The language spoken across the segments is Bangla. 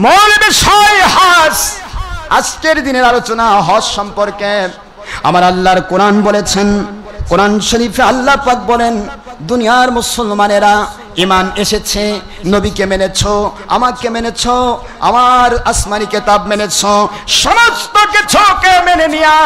মূল বিষয় হজ। আজকের দিনের আলোচনা হজ সম্পর্কে। আমার আল্লাহর কোরআন বলেছেন, কোরআন শরীফে আল্লাহ পাক বলেন, দুনিয়ার মুসলমানেরা ঈমান এসেছে, নবীকে মেনেছো, আমাকে মেনেছো, আমার আসমানি কিতাব মেনেছো, সমস্ত কিছুকে মেনে নিয়া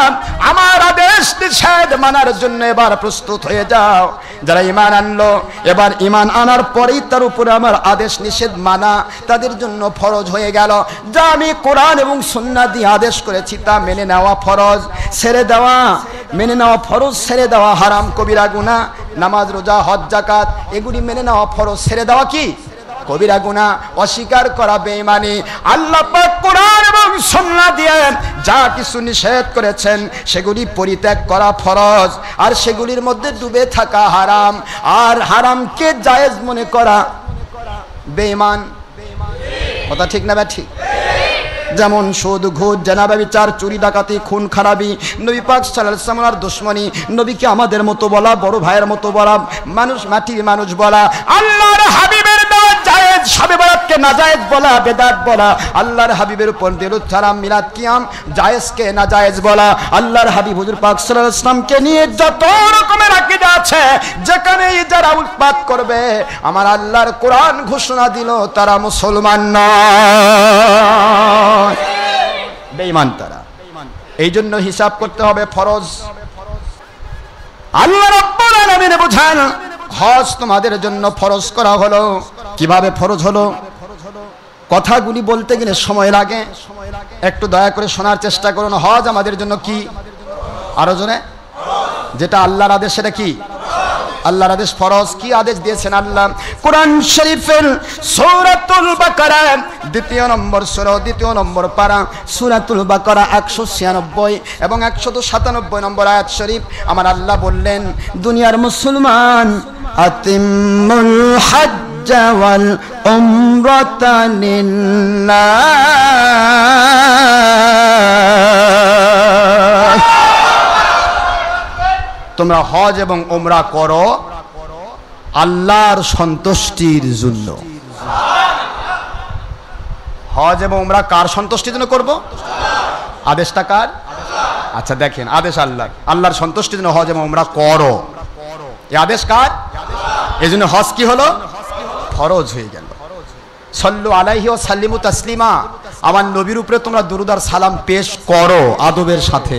আমার আদেশ নিষেধ মানার জন্য এবার প্রস্তুত হয়ে যাও। যারা ঈমান আনলো, এবার ঈমান আনার পরেই তার উপরে আমার আদেশ নিষেধ মানা তাদের জন্য ফরজ হয়ে গেল। যা আমি কোরআন এবং সুন্নাহ দিয়ে আদেশ করেছি তা মেনে নেওয়া ফরজ, ছেড়ে দেওয়া মেনে নেওয়া ফরজ, ছেড়ে দেওয়া হারাম কবিরা গুনাহ। নামাজ, রোজা, হজ, যাকাত এগুলি মেনে নেওয়া ফরজ, ছেড়ে দেওয়া কি কবিরা গুনাহ। অস্বীকার করা বেঈমানি। আল্লাহ পাক কোরআন এবং সুন্নাহ দিয়ে যা কিছু নিষেধ করেছেন সেগুলি পরিত্যাগ করা ফরজ, আর সেগুলির মধ্যে ডুবে থাকা হারাম, আর হারামকে জায়েজ মনে করা বেঈমান। কথা ঠিক না ব্যাঠি? যেমন সুদ, ঘুষ, জেনা, ব্যভিচার, চুরি, ডাকাতি, খুন খারাপি, নবী পাক সাল্লাল্লাহু আলাইহি ওয়াসাল্লামের দুশমনী, নবীকে আমাদের মতো বলা, বড় ভাইয়ের মতো বলা, মানুষ মাটির মানুষ বলা, আল্লাহর হাবিবের দেওয়া জায়েজ শবে বরাতকে নাজায়েজ বলা, বেদাত বলা, আল্লাহর হাবিবের উপর দরুদ সালাম, মিলাদ, কিয়াম জায়েজকে নাজায়েজ বলা, আল্লাহর হাবিব হুজুর পাক সাল্লাল্লাহু আলাইহি ওয়াসাল্লামকে নিয়ে যত রকমের আকীদা আছে, যেখানেই যারা উৎপাত করবে আমার আল্লাহর কোরআন ঘোষণা দিল তারা মুসলমান নয়, বেঈমান তারা। এই জন্য হিসাব করতে হবে ফরজ। আল্লাহ রাব্বুল আলামিন বুঝান, হজ তোমাদের জন্য ফরজ করা হলো। কিভাবে ফরজ হলো? কথাগুলি বলতে গেলে সময় লাগে, একটু দয়া করে শোনার চেষ্টা করুন। হজ আমাদের জন্য কি? আরো জোরে। যেটা আল্লাহর আদেশ সেটা কি? আল্লাহর আদেশ ফরজ। কি আদেশ দিয়েছেন আল্লাহ? কোরআন শরীফের সূরাতুল বাকারা 2 নম্বর সূরা 2 নম্বর পারা সূরাতুল বাকারা 196 এবং 197 নম্বর আয়াত শরীফ আমার আল্লাহ বললেন, দুনিয়ার মুসলমান আতিমুল হজ্জ ওয়াল উমরাতা লিল্লাহ, তোমরা হজ এবং উমরা করো আল্লাহর সন্তুষ্টির জন্য। হজ এবং উমরা কার সন্তুষ্টির জন্য করব? আদেশটা কার? আচ্ছা দেখেন, আদেশ আল্লাহর, আল্লাহর সন্তুষ্টির জন্য হজ এবং উমরা করো, এই আদেশ কার? এই জন্য হজ কি হলো? ফরজ হয়ে গেল। সাল্লু আলাইহি ওয়া সাল্লিমু তাসলিমা, আমার নবীর উপরে তোমরা দুরূদ আর সালাম পেশ করো আদবের সাথে,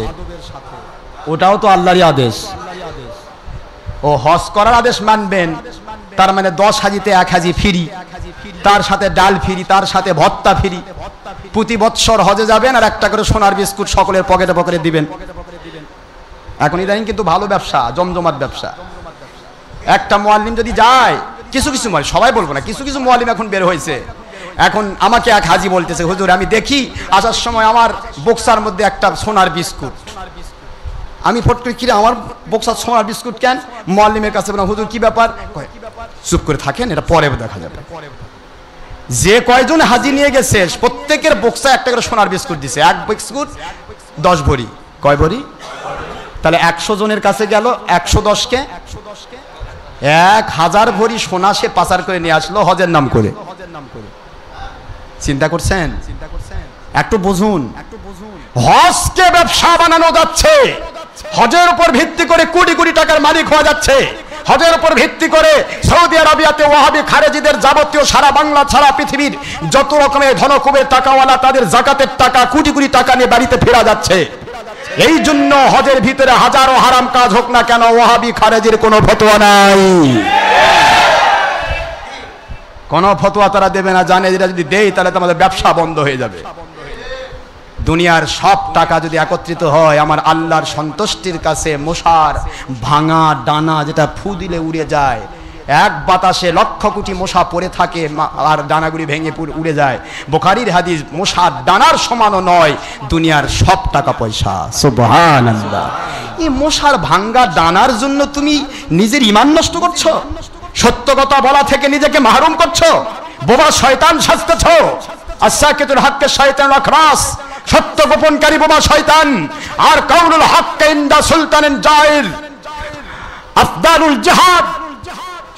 ওটাও তো আল্লাহরই আদেশ। ও হজ করার আদেশ মানবেন, তার মানে 10 হাজিতে 1 হাজি ফ্রি, তার সাথে ডাল ফ্রি, তার সাথে ভত্তা ফ্রি। প্রতি বৎসর হজে যাবেন আর একটা করে সোনার বিস্কুট সকলের পকেটে পকেটে দিবেন। এখন ইদানিং কিন্তু ভালো ব্যবসা, জমজমাট ব্যবসা। একটা মুআল্লিম যদি যায়, কিছু কিছু মুআল্লিম, সবাই বলবো না, কিছু কিছু মুআল্লিম এখন বের হয়েছে, এখন আমাকে এক হাজি বলতেছে, হুজুর আমি দেখি আসার সময় আমার বক্সার মধ্যে একটা সোনার বিস্কুট। আমি ফট করে, কিরে আমার বক্সার সোনার বিস্কুট কেন? মুআল্লিমের কাছে বললাম, হুজুর কি ব্যাপার? চুপ করে থাকেন, এটা পরে দেখা যাবে। যে কয়জন হাজি নিয়ে গেছে প্রত্যেকের বক্সা একটা করে সোনার বিস্কুট দিছে, এক বিস্কুট 10 ভরি। কয় ভরি? তাহলে 100 জনের কাছে গেল, 110 কে 1000 ভরি সোনা সে পাচার করে নিয়ে আসলো হজের নাম করে। চিন্তা করছেন? একটু বুঝুন, হজকে ব্যবসা বানানো যাচ্ছে, হজের উপর ভিত্তি করে কোটি কোটি টাকার মালিক হওয়া যাচ্ছে, হজের উপর ভিত্তি করে সৌদি আরবিয়াতে ওয়াহাবি খারেজিদের যাবতীয় সারা বাংলা ছাড়া পৃথিবীর যত রকমের ধনকুবের টাকাওয়ালা তাদের যাকাতের টাকা কোটি কোটি টাকা নিয়ে বাড়িতে ফেরা যাচ্ছে। এই জন্য হজের ভিতরে হাজারো হারাম কাজ হোক না কেন, ওয়াহাবি খারেজির কোনো ফতোয়া নাই, কোনো ফতোয়া তারা দেবে না। জানে যেটা যদি দেয় তাহলে তোমাদের ব্যবসা বন্ধ হয়ে যাবে। দুনিয়ার সব টাকা যদি একত্রিত হয় আমার আল্লাহর সন্তুষ্টির কাছে, মশার ভাঙা ডানা যেটা ফু দিলে উড়ে যায়, এক বাতাসে লক্ষ কোটি মশা পড়ে থাকে আর ডানাগুলি ভেঙে উড়ে যায়। বুখারীর হাদিস, মশার ডানার সমানও নয় দুনিয়ার সব টাকা পয়সা। সুবহানাল্লাহ। এই মশার ভাঙ্গা ডানার জন্য তুমি নিজের ঈমান নষ্ট করছো, সত্য কথা বলা থেকে নিজেকে মাহরুম করছো, বোবা শয়তান সাজতেছো। আসাকিতুল হককে শয়তান আখরাস, সত্য গোপনকারী বোবা শয়তান। আর কাউলুল হক ইনদা সুলতানিন জাইর আফদালুল জিহাদ,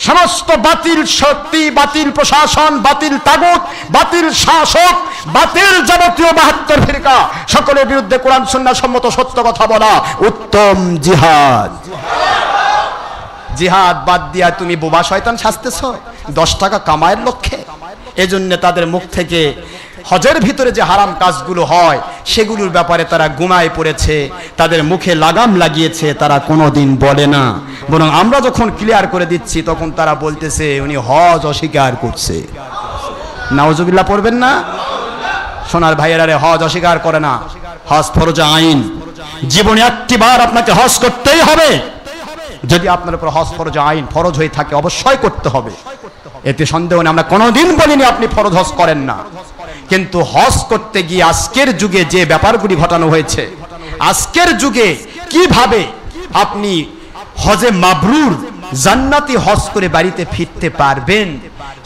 সমস্ত বাতিল শক্তি, বাতিল প্রশাসন, বাতিল তাগুত, বাতিল শাসক, বাতিল যাবতীয় 72 ফিরকা সকলের বিরুদ্ধে কোরআন সুন্নাহ সম্মত সত্য কথা বলা উত্তম জিহাদ। জিহাদ বাদ দিয়া তুমি বোবা শয়তান সাজতেছ 10 টাকা কামায়ের লক্ষ্যে। এজন্য তাদের মুখ থেকে হজের ভিতরে যে হারাম কাজগুলো হয় সেগুলোর ব্যাপারে তারা গুমায় পড়েছে, তাদের মুখে লাগাম লাগিয়েছে, তারা কোনোদিন বলে না। বরং আমরা যখন ক্লিয়ার করে দিচ্ছি তখন তারা বলতেছে উনি হজ অস্বীকার করছে। নাউজুবিল্লাহ পড়বেন না? সোনার ভাইয়েরা রে, হজ অস্বীকার করে না, হজ ফরজ আইন। জীবনে একটিবার আপনাকে হজ করতেই হবে। যদি আপনার উপর হজ ফরজ আইন ফরজ হয়ে থাকে অবশ্যই করতে হবে, এতে সন্দেহ নেই। আমরা কোনোদিন বলিনি আপনি ফরজ হজ করেন না, কিন্তু হজ করতে গিয়ে আজকের যুগে যে ব্যাপারগুলি ঘটানো হয়েছে, আজকের যুগে কিভাবে আপনি হজে মাবরুর জান্নাতি হজ করে বাড়িতে ফিরতে পারবেন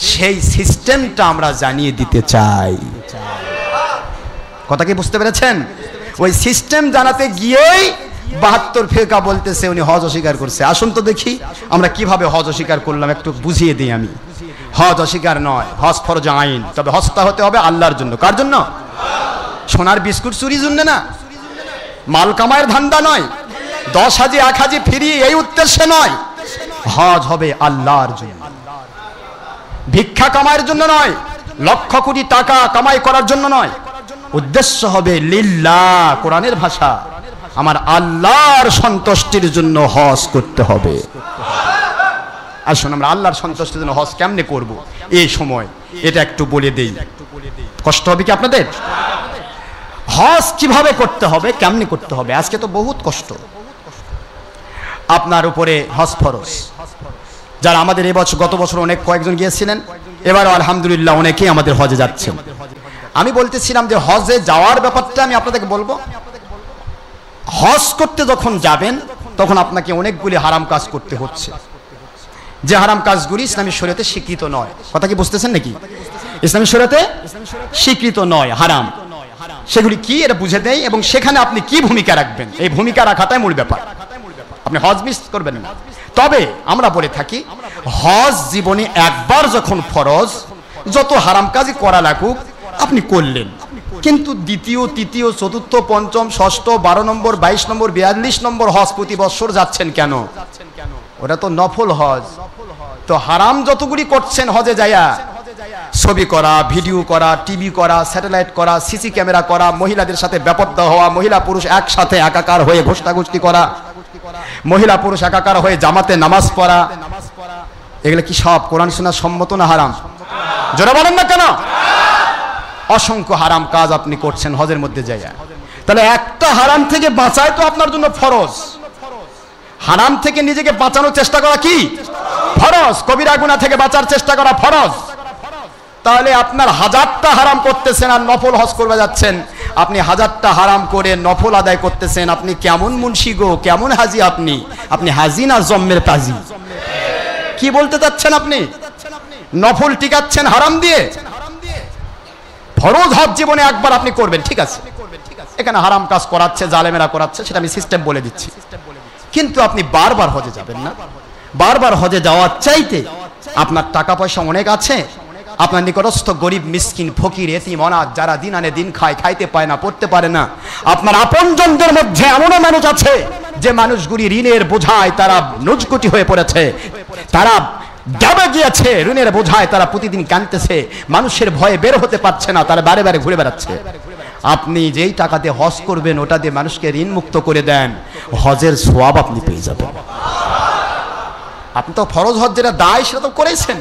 সেই সিস্টেমটা আমরা জানিয়ে দিতে চাই। কথা কি বুঝতে পেরেছেন? ওই সিস্টেম জানাতে গিয়েই 72 ফিরকা বলতেছে উনি হজ অস্বীকার করছে। আসুন তো দেখি আমরা কিভাবে হজ অস্বীকার করলাম, একটু বুঝিয়ে দিই আমি। হজ অস্বীকার নয়, হজ ফরজ আইন। তবে হজটা হতে হবে আল্লাহর জন্য। কার জন্য? সোনার বিস্কুট চুরির জন্য না, মাল কামায়ের ধান্দা নয়, 10 হাজি 1 হাজি ফিরিয়ে এই উদ্দেশ্যে নয়। হজ হবে আল্লাহর জন্য, ভিক্ষা কামায়ের জন্য নয়, লক্ষ কোটি টাকা কামাই করার জন্য নয়। উদ্দেশ্য হবে লিল্লাহ, কোরআনের ভাষা, আমার আল্লাহর সন্তুষ্টির জন্য হজ করতে হবে। আসুন আমরা আল্লাহর সন্তুষ্টির জন্য হজ কেমনে করব এই সময় এটা একটু বলে দেই। কষ্ট হবে কি আপনাদের? হজ কিভাবে করতে হবে, কেমনে করতে হবে? আজকে তো বহুত কষ্ট। আপনার উপরে হজ ফরজ। যারা আমাদের এবছর, গত বছর অনেক কয়েকজন গিয়েছিলেন, এবারও আলহামদুলিল্লাহ অনেকেই আমাদের হজে যাচ্ছেন। আমি বলতেছিলাম যে হজে যাওয়ার ব্যাপারটা আমি আপনাদেরকে বলবো। হজ করতে যখন যাবেন তখন আপনাকে অনেকগুলি হারাম কাজ করতে হচ্ছে, যে হারাম কাজগুলি ইসলামী শরীয়তে স্বীকৃত নয়। কথা কি বুঝতেছেন নাকি? ইসলামী শরীয়তে স্বীকৃত নয়, হারাম। সেগুলি কি এটা বুঝে দেয় এবং সেখানে আপনি কি ভূমিকা রাখবেন, এই ভূমিকা রাখাটাই মূল ব্যাপার। আপনি হজ মিস করবেন না। তবে আমরা বলে থাকি হজ জীবনে একবার যখন ফরজ, যত হারাম কাজই করা লাগুক আপনি করলেন, কিন্তু দ্বিতীয়, তৃতীয়, চতুর্থ, পঞ্চম, ষষ্ঠ, 12 নম্বর, 22 নম্বর, 42 নম্বর হজ প্রতি বছর যাচ্ছেন কেন? ওটা তো নফল হজ। তো হারাম যতগুলি করছেন হজে যায়া, ছবি করা, ভিডিও করা, টিভি করা, স্যাটেলাইট করা, সিসি ক্যামেরা করা, মহিলাদের সাথে বেপর্দা হওয়া, মহিলা পুরুষ একসাথে একাকার হয়ে ঘোষণাঘোষণি করা, মহিলা পুরুষ একাকার হয়ে জামাতে নামাজ পড়া, এগুলো কি সব কোরআন সুন্নাহ সম্মত না হারাম? জোরে বলেন না কেন? অসংখ্য হারাম কাজ আপনি করছেন হজের মধ্যে যাইয়া। তাহলে একটা হারাম থেকে বাঁচাই তো আপনার জন্য ফরজ। হারাম থেকে নিজেকে বাঁচানোর চেষ্টা করা কি ফরজ? কবিরা গুনাহ থেকে বাঁচার চেষ্টা করা ফরজ। তাহলে আপনার 1000টা হারাম করতেছেন আর নফল হজ করবে যাচ্ছেন, আপনি 1000টা হারাম করে নফল আদায় করতেছেন। আপনি কেমন মুন্সি গো, কেমন হাজি? আপনি হাজি না জম্মের কাজী? কি বলতে চাচ্ছেন আপনি? নফল টিকাচ্ছেন হারাম দিয়ে। ফরজ হজ জীবনে একবার আপনি করবেন, ঠিক আছে। এখানে হারাম কাজ করাচ্ছে, জালেমেরা করাচ্ছে, সেটা আমি সিস্টেম বলে দিচ্ছি। কিন্তু আপনি বারবার হজে যাবেন না। বারবার হজে যাওয়ার চাইতে আপনার টাকা পয়সা অনেক আছে, আপনার নিকটস্থ গরিব, মিসকিন, ফকির, এতিম, অনাথ যারা দিন আনে দিন খায়, খাইতে পায় না, পড়তে পারে না, আপনার আপনজনদের মধ্যে এমনও মানুষ আছে যে মানুষগুলি ঋণের বোঝায় তারা নুজকুটি হয়ে পড়েছে, তারা যাবে গিয়েছে ঋণের বোঝায়, তারা প্রতিদিন কাঁদতেছে, মানুষের ভয়ে বের হতে পারছে না, তারা বারে বারে ঘুরে বেড়াচ্ছে। আপনি যেই টাকা দিয়ে হজ করবেন ওটা দিয়ে মানুষকে ঋণ মুক্ত করে দেন, হজের সওয়াব আপনি পেয়ে যাবেন। আপনি তো ফরজ হজ যেটা দায় সেটা তো করেছেন,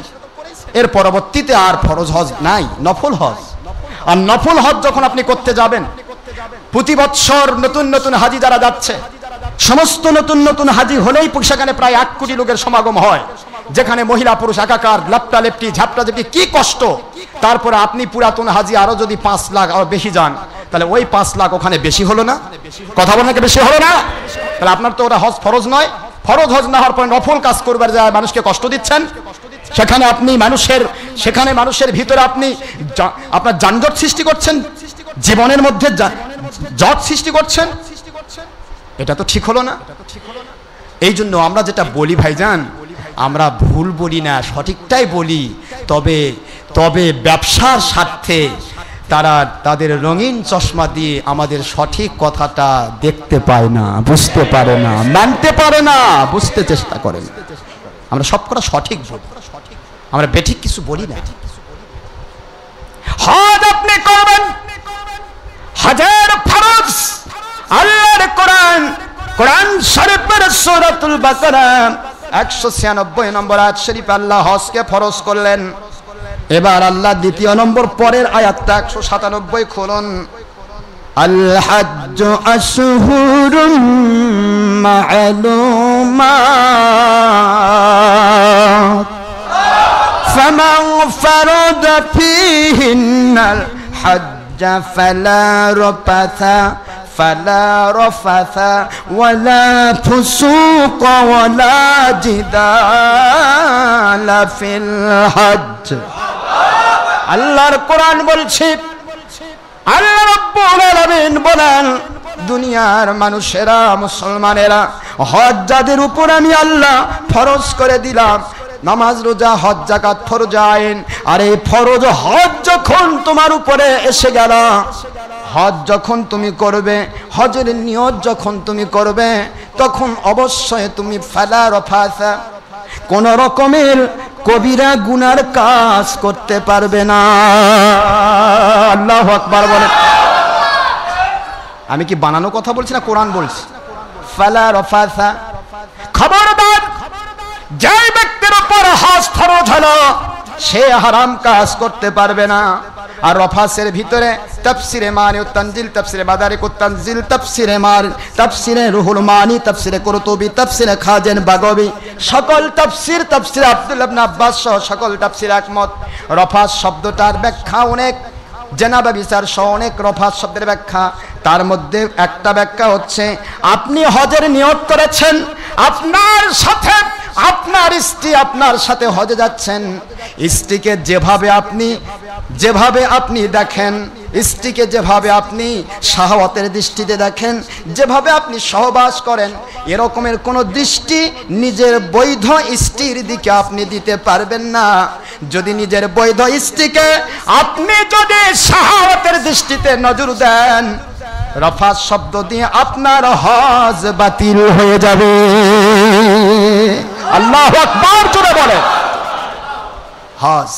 এর পরবর্তীতে আর ফরজ হজ নাই, নফল হজ। আর নফল হজ যখন আপনি করতে যাবেন, প্রতি বছর নতুন নতুন হাজি যারা যাচ্ছে, সমস্ত নতুন নতুন হাজি হলেই সেখানে প্রায় 1 কোটি লোকের সমাগম হয়, যেখানে মহিলা পুরুষ একাকার, লাপটা লেপটি, ঝাপটা ঝাপটি, কি কষ্ট। তারপরে আপনি পুরাতন হাজি আরো যদি 5 লাখ আরো বেশি যান, তাহলে ওই 5 লাখ ওখানে বেশি হলো না? কথা বলেন নাকি বেশি হলো না? তাহলে আপনার তো ওটা হজ ফরজ নয়। ফরজ হজ না হওয়ার পরে নফল কাজ করবার যায় মানুষকে কষ্ট দিচ্ছেন। সেখানে আপনি মানুষের ভিতরে আপনি আপনার যানজট সৃষ্টি করছেন, জীবনের মধ্যে জট সৃষ্টি করছেন। এটা তো ঠিক হলো না। এই জন্য আমরা যেটা বলি ভাইজান, আমরা ভুল বলি না, সঠিকটাই বলি। তবে তবে ব্যবসার স্বার্থে তারা তাদের রঙিন চশমা দিয়ে আমাদের সঠিক কথাটা দেখতে পায় না, বুঝতে পারে না, মানতে পারে না, বুঝতে চেষ্টা করে না। আমরা সব কথা সঠিক বলি, আমরা বেঠিক কিছু বলি না। হজ আপনি করবেন, হজের ফরজ আল্লাহর কোরআন, কোরআন শরীফের সূরাতুল বাকারা 196 নম্বর আয়াত শরীফে আল্লাহ হজকে ফরজ করলেন। এবার আল্লাহ দ্বিতীয় নম্বর পরের আয়াতটা 197 খুলুন। আল হাজ্জু আশহুরুম মা'লুমাত ফামান ফারাদা ফীহিন্নাল হাজ্জা ফালা রাফাথা فلا رفث ولا فسوق ولا جدال في الحج। আল্লাহর কোরআন বলছে, আল্লাহ রাব্বুল আলামিন বলেন, দুনিয়ার মানুষেরা, মুসলমানেরা, হজ যাদের উপর আমি আল্লাহ ফরজ করে দিলাম, নামাজ রোজা হজ যাকাত ফরজ আইন, আর এই ফরজ হজ যখন তোমার উপরে এসে গেল, হজ যখন তুমি করবে, হজের নিয়ত যখন তুমি করবে, তখন অবশ্যই তুমি ফালা রফাসা, কোন রকমের কবিরা গুনার কাজ করতে পারবে না। আল্লাহু আকবার বলেন। আমি কি বানানো কথা বলছি না কোরআন বলছি? ফালা রফাসা, খবরদার যে ব্যক্তির উপর হজ ফরজ হলো সে হারাম কাজ করতে পারবে না। আর রফাসের ভিতরে তাফসিরে মানিউত তানজিল, তাফসিরে মাদারিকুত তানজিল, তাফসিরে মার, তাফসিরে রুহুল মানি, তাফসিরে কুরতুবি, তাফসিরে খাজেন বাগবি, সকল তাফসির, তাফসিরে আব্দুল্লাহ ইবনে আব্বাস সহ সকল তাফসির একমত। রফাস শব্দটার ব্যাখ্যা অনেক, জেনাবা বিচার সহ অনেক রফাস শব্দের ব্যাখ্যা। তার মধ্যে একটা ব্যাখ্যা হচ্ছে, আপনি হজের নিয়ত করেছেন, আপনার সাথে আপনার স্ত্রী আপনার সাথে হজে যাচ্ছেন, স্ত্রীকে যেভাবে আপনি দেখেন, স্ত্রীকে যেভাবে আপনি শাহওয়াতের দৃষ্টিতে দেখেন, যেভাবে আপনি সহবাস করেন, এরকমের কোনো দৃষ্টি নিজের বৈধ স্ত্রীর দিকে আপনি দিতে পারবেন না। যদি নিজের বৈধ স্ত্রীকে আপনি যদি শাহওয়াতের দৃষ্টিতে নজর দেন, রফাস শব্দ দিয়ে আপনার হজ বাতিল হয়ে যাবে। আল্লাহু আকবার জোরে বলে। হজ,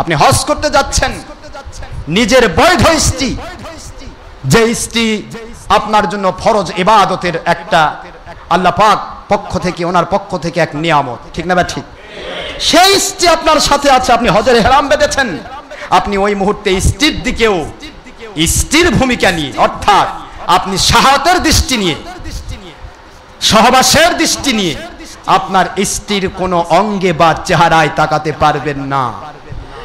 আপনি হজ করতে যাচ্ছেন, নিজের বৈধ স্ত্রী, যে স্ত্রী আপনার জন্য ফরজ ইবাদতের একটা আল্লাহ পাক পক্ষ থেকে, ওনার পক্ষ থেকে এক নিয়ামত, ঠিক না? ঠিক। সেই স্ত্রী আপনার সাথে আছে, আপনি হজের ইহরাম বেঁধেছেন, আপনি ওই মুহূর্তে স্ত্রীর দিকেও স্ত্রীর ভূমিকা নিয়ে, অর্থাৎ আপনি শাহাদাতের দৃষ্টি নিয়ে, সহবাসের দৃষ্টি নিয়ে আপনার স্ত্রীর কোনো অঙ্গে বা চেহারায় তাকাতে পারবেন না।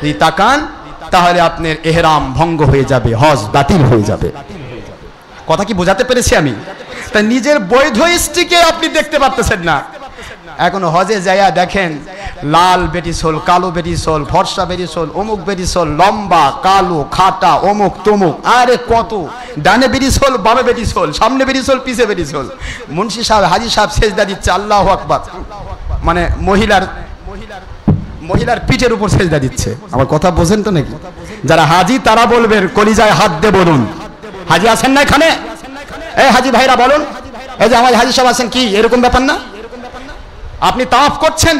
যদি তাকান তাহলে আপনার ইহরাম ভঙ্গ হয়ে যাবে, হজ বাতিল হয়ে যাবে। কথা কি বোঝাতে পেরেছি আমি? তাই নিজের বৈধ স্ত্রীকে আপনি দেখতে পারতেছেন না। এখন হজে যাইয়া দেখেন, লাল বেটিসোল, কালো বেটিসোল, ফর্সা বেটিসোল, অমুক বেটিসোল, লম্বা, কালো, খাটা, অমুক তমুক, আরে কত, ডানে বেটিসোল, বামে বেটিসোল, সামনে বেটিসোল, পিছে বেটিসোল। মুন্সি সাহেব, হাজি সাহেব সেজদা দিচ্ছে, আল্লাহু আকবার, মানে মহিলার পিঠের উপর সেজদা দিচ্ছে। আমার কথা বোঝেন তো নাকি? যারা হাজি তারা বলবেন, কলিজায় হাত দিয়ে বলুন। হাজি আছেন না এখানে? এই হাজি ভাইরা বলুন, এই যে আমার হাজি সাহেব আছেন, কি এরকম ব্যাপার না? আপনি তাওয়াফ করছেন,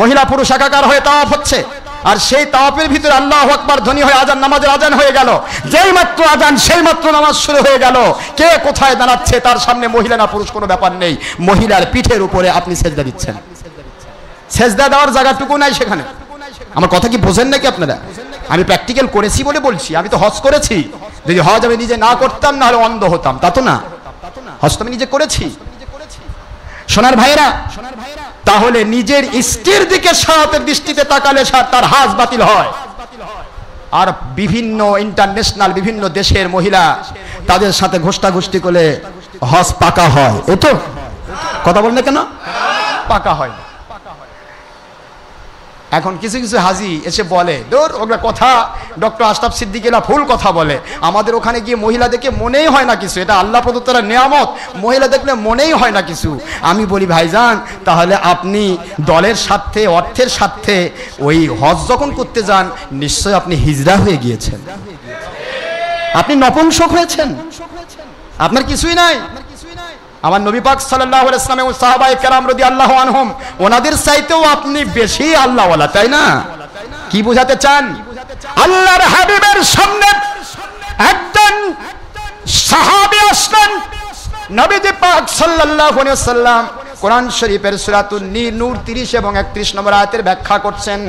মহিলা পুরুষ একাকার হয়ে তাওয়াফ হচ্ছে, আর সেই তাওয়াফের ভিতরে আল্লাহু আকবার ধ্বনি হয়ে আজান, নামাজের আজান হয়ে গেল। যেই মাত্র আজান সেই মাত্র নামাজ শুরু হয়ে গেল। কে কোথায় দাঁড়াচ্ছে তার সামনে মহিলা না পুরুষ কোনো ব্যাপার নেই, মহিলার পিঠের উপরে আপনি সেজদা দিচ্ছেন। সেজদা দেওয়ার জায়গাটুকু নাই সেখানে। আমার কথা কি বোঝেন নাকি আপনারা? আমি প্র্যাকটিক্যাল করেছি বলে বলছি, আমি তো হজ করেছি। যদি হজ আমি নিজে না করতাম, না হলে অন্ধ হতাম, তা তো না। হজ তো আমি নিজে করেছি। সোনার ভাইরা, তাহলে নিজের স্ত্রীর দিকে শাহাদাতের দৃষ্টিতে তাকালে তার হজ বাতিল হয়। আর বিভিন্ন ইন্টারন্যাশনাল বিভিন্ন দেশের মহিলা, তাদের সাথে ঘোষ্টাঘুষ্টি করে হজ পাকা হয়। এই তো কথা বলেন না কেন? পাকা হয়। এখন কিছু কিছু হাজি এসে বলে, দূর ওগুলা কথা, ডক্টর আশরাফ সিদ্দিকীরা ভুল কথা বলে, আমাদের ওখানে গিয়ে মহিলা দেখে মনেই হয় না কিছু, এটা আল্লাহ প্রদত্ত নিয়ামত, মহিলা দেখলে মনেই হয় না কিছু। আমি বলি ভাইজান, তাহলে আপনি দলের স্বার্থে, অর্থের স্বার্থে ওই হজ যখন করতে যান, নিশ্চয় আপনি হিজড়া হয়ে গিয়েছেন, আপনি নপুংসক হয়েছেন, আপনার কিছুই নাই। আমার নবী পাক সাল্লাল্লাহু আলাইহি ওয়াসাল্লাম এবং সাহাবায়ে কেরাম রাদিয়াল্লাহু আনহুম, ওনাদের চাইতেও আপনি বেশি আল্লাহওয়ালা, তাই না? কি বোঝাতে চান? আল্লাহর হাবিবের সামনে একজন সাহাবী আসলেন, নবীজি পাক সাল্লাল্লাহু আলাইহি ওয়াসাল্লাম কোরআন শরীফের সূরাতুন নূর 30 এবং 31 নম্বর আয়াতের ব্যাখ্যা করছেন।